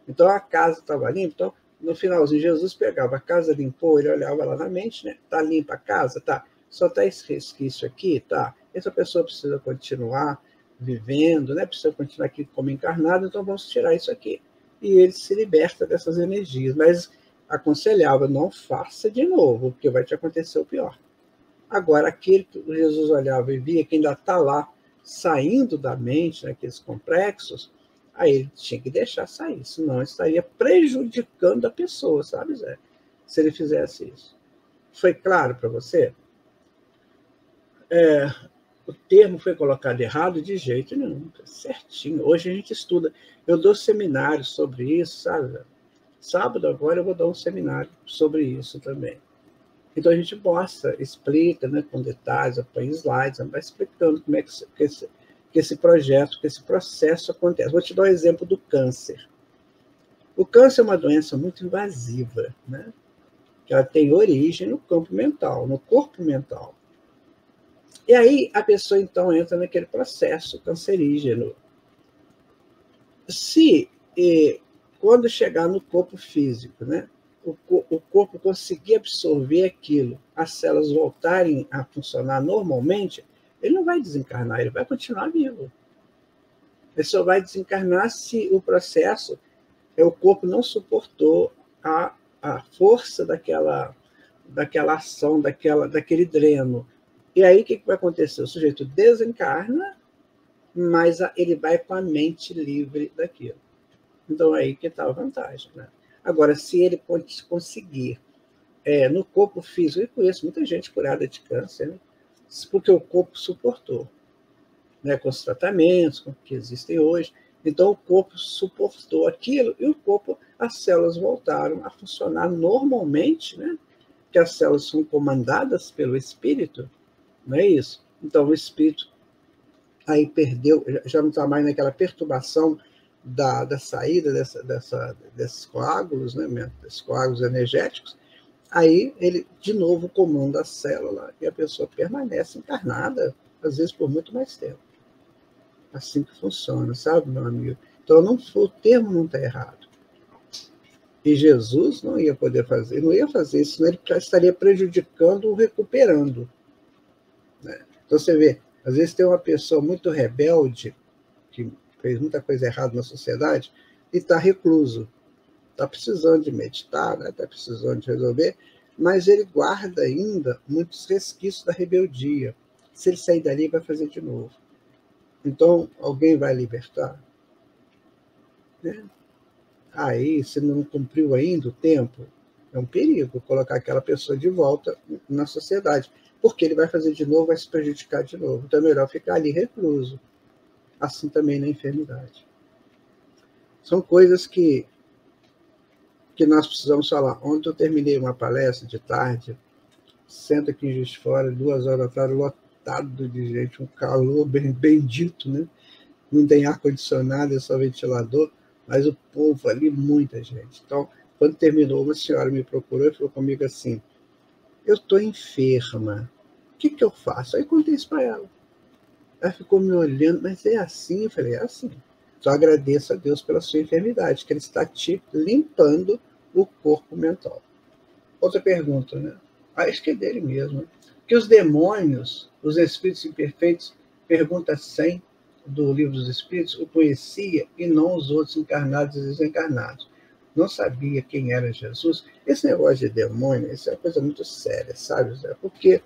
Então a casa estava limpa. Então, no finalzinho, Jesus pegava a casa, limpou, ele olhava lá na mente, né? Está limpa a casa? Tá. Só está esse resquício aqui? Tá. Essa pessoa precisa continuar vivendo, né? Precisa continuar aqui como encarnado, então vamos tirar isso aqui. E ele se liberta dessas energias. Mas aconselhava, não faça de novo, porque vai te acontecer o pior. Agora, aquele que Jesus olhava e via que ainda está lá, saindo da mente, naqueles complexos, aí ele tinha que deixar sair, senão estaria prejudicando a pessoa, sabe, Zé? Se ele fizesse isso. Foi claro para você? O termo foi colocado errado de jeito nenhum, certinho. Hoje a gente estuda. Eu dou seminários sobre isso, sabe? Sábado agora eu vou dar um seminário sobre isso também. Então a gente mostra, explica, né, com detalhes, põe slides, vai explicando como é que esse projeto, que esse processo acontece. Vou te dar um exemplo do câncer. O câncer é uma doença muito invasiva, né? Que ela tem origem no campo mental, no corpo mental. E aí a pessoa, então, entra naquele processo cancerígeno. Se, quando chegar no corpo físico, né, o corpo conseguir absorver aquilo, as células voltarem a funcionar normalmente, ele não vai desencarnar, ele vai continuar vivo. Ele só vai desencarnar se o processo, o corpo não suportou a força daquela ação, daquele dreno. E aí o que vai acontecer? O sujeito desencarna, mas ele vai com a mente livre daquilo. Então aí que está a vantagem. Né? Agora, se ele conseguir, no corpo físico, eu conheço muita gente curada de câncer, né? Porque o corpo suportou, né? Com os tratamentos que existem hoje. Então o corpo suportou aquilo e o corpo, as células voltaram a funcionar normalmente, né? Que as células são comandadas pelo espírito, não é isso? Então o espírito aí perdeu, já não está mais naquela perturbação da saída desses coágulos, né, desses coágulos energéticos, aí ele de novo comanda a célula e a pessoa permanece encarnada, às vezes por muito mais tempo. Assim que funciona, sabe, meu amigo? Então o termo não está errado. E Jesus não ia poder fazer, não ia fazer isso, senão ele estaria prejudicando ou recuperando. Né? Então você vê, às vezes tem uma pessoa muito rebelde, que fez muita coisa errada na sociedade, e está recluso. Está precisando de meditar, está precisando de resolver, mas ele guarda ainda muitos resquícios da rebeldia. Se ele sair dali, vai fazer de novo. Então, alguém vai libertar? Né? Aí, se não cumpriu ainda o tempo, é um perigo colocar aquela pessoa de volta na sociedade, porque ele vai fazer de novo, vai se prejudicar de novo. Então, é melhor ficar ali recluso. Assim também na enfermidade. São coisas que nós precisamos falar. Ontem eu terminei uma palestra de tarde, sento aqui em Juiz de Fora, 2 horas da tarde, lotado de gente, um calor bendito, né? Não tem ar-condicionado, é só ventilador, mas o povo ali, muita gente. Então, quando terminou, uma senhora me procurou e falou comigo assim, eu estou enferma, o que eu faço? Aí contei isso para ela. Ela ficou me olhando, mas é assim? Eu falei, é assim. Só agradeça a Deus pela sua enfermidade, que Ele está te limpando o corpo mental. Outra pergunta, né? Acho que é dele mesmo. Né? Que os demônios, os espíritos imperfeitos, pergunta 100 do Livro dos Espíritos, o conhecia e não os outros encarnados e desencarnados. Não sabia quem era Jesus. Esse negócio de demônio, isso é uma coisa muito séria, sabe? Porque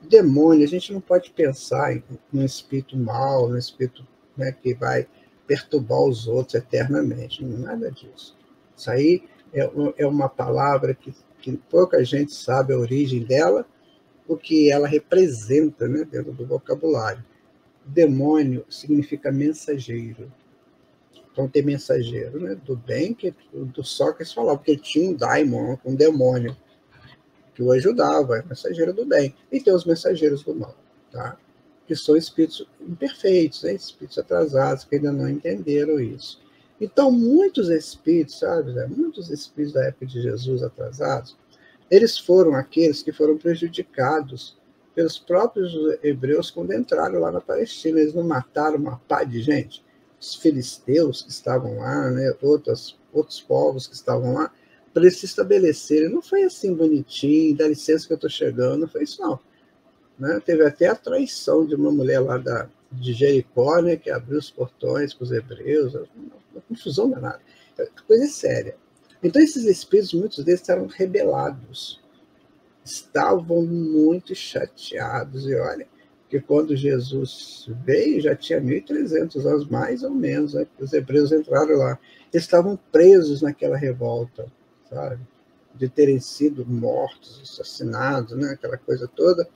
demônio, a gente não pode pensar em um espírito mau, um espírito, né, que vai perturbar os outros eternamente. Nada disso. Isso aí é uma palavra que pouca gente sabe a origem dela, o que ela representa, né, dentro do vocabulário. Demônio significa mensageiro. Então tem mensageiro, né, do bem, que do Sócrates falava, porque tinha um daimon, um demônio, que o ajudava, é mensageiro do bem. E tem os mensageiros do mal, tá? Que são espíritos imperfeitos, né? Espíritos atrasados, que ainda não entenderam isso. Então, muitos espíritos, sabe, né? Muitos espíritos da época de Jesus atrasados, eles foram aqueles que foram prejudicados pelos próprios hebreus quando entraram lá na Palestina. Eles não mataram uma pá de gente. Os filisteus que estavam lá, né? Outros povos que estavam lá, para eles se estabelecerem. Não foi assim bonitinho, dá licença que eu estou chegando, não foi isso não. Né? Teve até a traição de uma mulher lá de Jericó, né, que abriu os portões para os hebreus, uma confusão danada. Coisa séria. Então esses espíritos, muitos deles estavam rebelados, estavam muito chateados, e olha, que quando Jesus veio, já tinha 1.300 anos, mais ou menos, né, que os hebreus entraram lá. Eles estavam presos naquela revolta, sabe? De terem sido mortos, assassinados, né? Aquela coisa toda.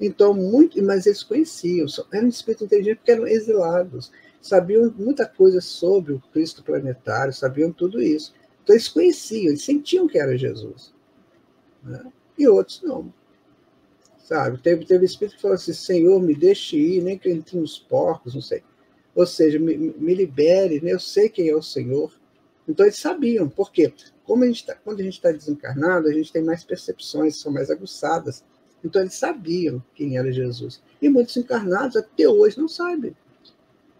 Então, mas eles conheciam, eram espíritos inteligentes porque eram exilados, sabiam muita coisa sobre o Cristo planetário, sabiam tudo isso. Então, eles conheciam, eles sentiam que era Jesus. Né? E outros não. Sabe? Teve espírito que falou assim, Senhor, me deixe ir, nem que entre uns porcos, não sei. Ou seja, me libere, né? Eu sei quem é o Senhor. Então eles sabiam, por quê? Quando a gente está desencarnado, a gente tem mais percepções, são mais aguçadas. Então eles sabiam quem era Jesus. E muitos encarnados até hoje não sabem.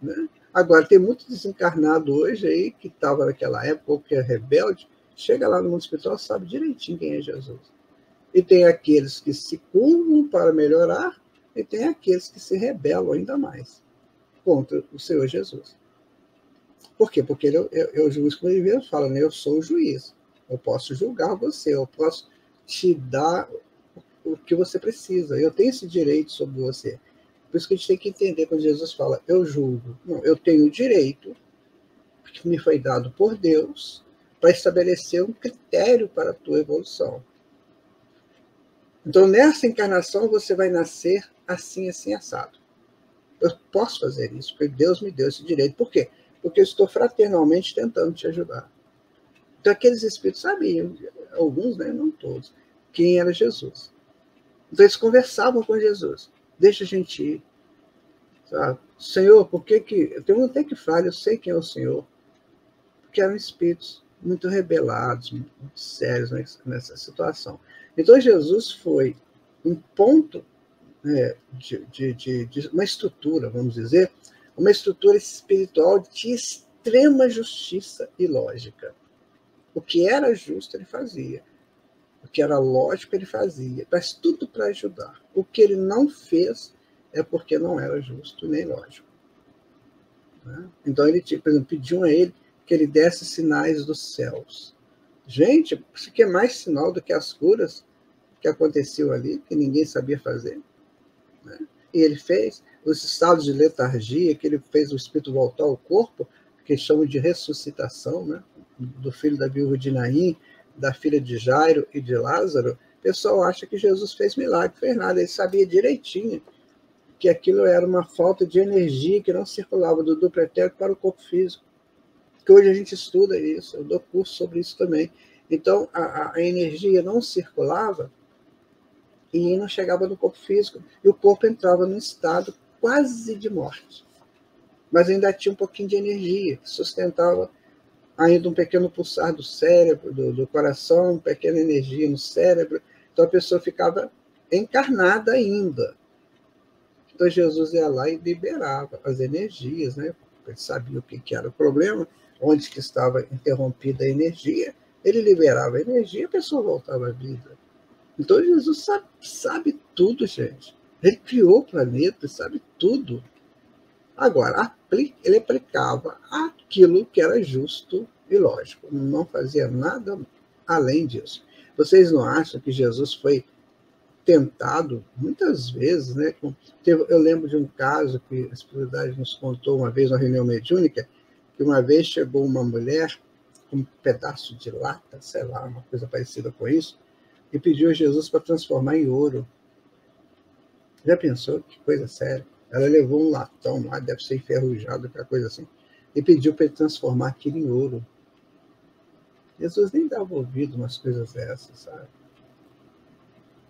Né? Agora, tem muito desencarnado hoje aí, que estava naquela época, ou que é rebelde, chega lá no mundo espiritual e sabe direitinho quem é Jesus. E tem aqueles que se curvam para melhorar, e tem aqueles que se rebelam ainda mais contra o Senhor Jesus. Por quê? Porque ele é o juiz, como ele fala, né? Eu sou o juiz. Eu posso julgar você, eu posso te dar o que você precisa. Eu tenho esse direito sobre você. Por isso que a gente tem que entender quando Jesus fala, eu julgo. Não, eu tenho o direito que me foi dado por Deus para estabelecer um critério para a tua evolução. Então, nessa encarnação, você vai nascer assim, assim, assado. Eu posso fazer isso, porque Deus me deu esse direito. Por quê? Porque eu estou fraternalmente tentando te ajudar. Então, aqueles espíritos sabiam, alguns, né, não todos, quem era Jesus. Então, eles conversavam com Jesus. Deixa a gente ir. Sabe? Senhor, por que que... Tem um até que fala, eu sei quem é o Senhor. Porque eram espíritos muito rebelados, muito sérios nessa situação. Então, Jesus foi um ponto de uma estrutura, vamos dizer, uma estrutura espiritual de extrema justiça e lógica. O que era justo, ele fazia. O que era lógico, ele fazia. Mas tudo para ajudar. O que ele não fez é porque não era justo nem lógico. Né? Então, ele, por exemplo, pediu a ele que ele desse sinais dos céus. Gente, isso aqui é mais sinal do que as curas que aconteceu ali, que ninguém sabia fazer. Né? E ele fez os estados de letargia, que ele fez o espírito voltar ao corpo, que chamam de ressuscitação, né? Do filho da viúva de Naim, da filha de Jairo e de Lázaro. O pessoal acha que Jesus fez milagre, fez nada, ele sabia direitinho que aquilo era uma falta de energia que não circulava do duplo etérico para o corpo físico. Que hoje a gente estuda isso, eu dou curso sobre isso também. Então, a energia não circulava e não chegava no corpo físico. E o corpo entrava num estado quase de morte. Mas ainda tinha um pouquinho de energia, que sustentava ainda um pequeno pulsar do cérebro, do coração, uma pequena energia no cérebro. Então a pessoa ficava encarnada ainda. Então Jesus ia lá e liberava as energias, né? Ele sabia o que era o problema, onde que estava interrompida a energia, ele liberava a energia e a pessoa voltava à vida. Então Jesus sabe tudo, gente. Ele criou o planeta, sabe tudo. Agora, ele aplicava aquilo que era justo e lógico. Não fazia nada além disso. Vocês não acham que Jesus foi tentado muitas vezes, né? Eu lembro de um caso que a espiritualidade nos contou uma vez, na reunião mediúnica, que uma vez chegou uma mulher com um pedaço de lata, sei lá, uma coisa parecida com isso, e pediu a Jesus para transformar em ouro. Já pensou? Que coisa séria. Ela levou um latão lá, deve ser enferrujado, qualquer coisa assim, e pediu para ele transformar aquilo em ouro. Jesus nem dava ouvido umas coisas dessas, sabe?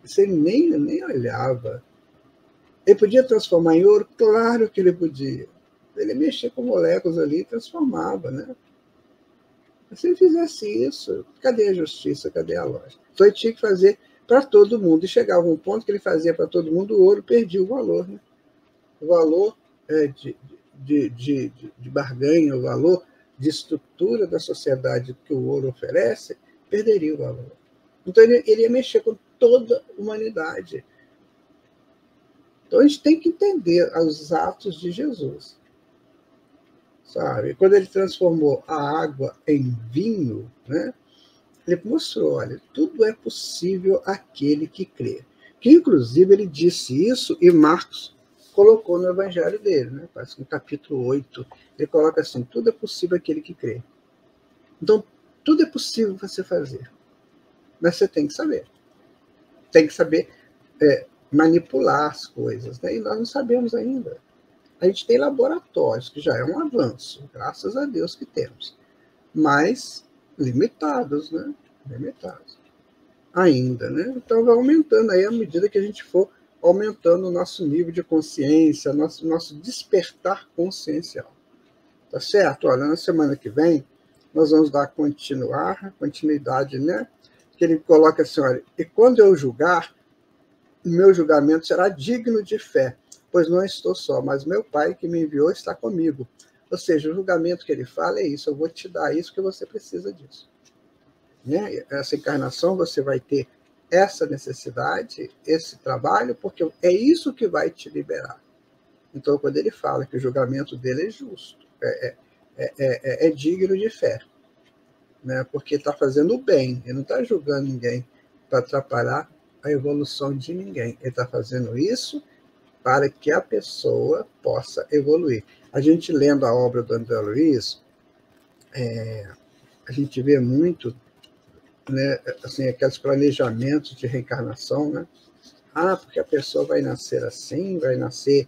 Isso ele nem olhava. Ele podia transformar em ouro? Claro que ele podia. Ele mexia com moléculas ali e transformava, né? Se ele fizesse isso, cadê a justiça, cadê a lógica? Então ele tinha que fazer para todo mundo. E chegava um ponto que ele fazia para todo mundo, o ouro perdia o valor, né? O valor de barganha, o valor de estrutura da sociedade que o ouro oferece, perderia o valor. Então ele ia mexer com toda a humanidade. Então a gente tem que entender os atos de Jesus. Sabe? Quando ele transformou a água em vinho, né? Ele mostrou, olha, tudo é possível àquele que crê. Que inclusive ele disse isso e Marcos colocou no evangelho dele, né? Parece que no capítulo 8, ele coloca assim, tudo é possível àquele que crê. Então, tudo é possível você fazer. Mas você tem que saber. Tem que saber manipular as coisas, né? E nós não sabemos ainda. A gente tem laboratórios, que já é um avanço, graças a Deus que temos. Mas limitados, né? Limitados. Ainda, né? Então vai aumentando aí à medida que a gente for aumentando o nosso nível de consciência, nosso despertar consciencial. Tá certo? Olha, na semana que vem, nós vamos dar continuidade, né? Que ele coloca assim, olha, e quando eu julgar, o meu julgamento será digno de fé, pois não estou só, mas meu Pai que me enviou está comigo. Ou seja, o julgamento que ele fala é isso, eu vou te dar isso que você precisa disso. Né? Essa encarnação você vai ter essa necessidade, esse trabalho, porque é isso que vai te liberar. Então, quando ele fala que o julgamento dele é justo, é digno de fé, né? Porque está fazendo o bem, ele não está julgando ninguém para atrapalhar a evolução de ninguém. Ele está fazendo isso para que a pessoa possa evoluir. A gente lendo a obra do André Luiz, a gente vê muito, né, assim, aqueles planejamentos de reencarnação, né? Ah, porque a pessoa vai nascer assim, vai nascer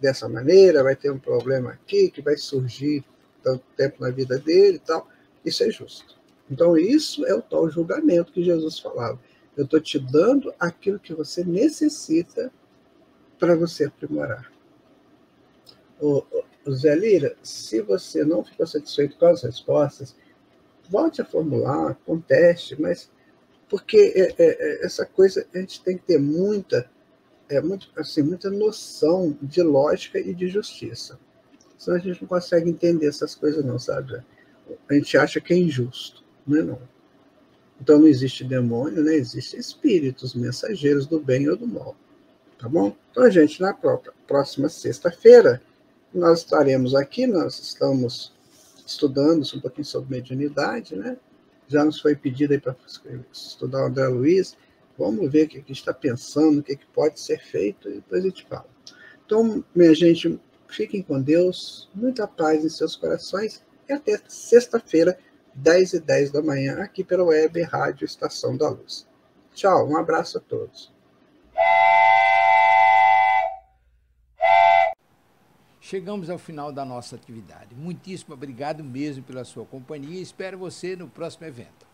dessa maneira, vai ter um problema aqui, que vai surgir tanto tempo na vida dele e tal. Isso é justo. Então, isso é o tal julgamento que Jesus falava. Eu estou te dando aquilo que você necessita para você aprimorar. O Zé Lira, se você não ficou satisfeito com as respostas, volte a formular, conteste, mas porque essa coisa a gente tem que ter muita noção de lógica e de justiça. Senão a gente não consegue entender essas coisas não, sabe? A gente acha que é injusto, não é não. Então não existe demônio, né? Existem espíritos mensageiros do bem ou do mal, tá bom? Então, gente, na próxima sexta-feira, nós estaremos aqui, nós estamos estudando um pouquinho sobre mediunidade, né? Já nos foi pedido aí para estudar o André Luiz. Vamos ver o que a gente está pensando, o que pode ser feito, e depois a gente fala. Então, minha gente, fiquem com Deus, muita paz em seus corações, e até sexta-feira, 10h10 da manhã, aqui pela web Rádio Estação da Luz. Tchau, um abraço a todos. Chegamos ao final da nossa atividade. Muitíssimo obrigado mesmo pela sua companhia e espero você no próximo evento.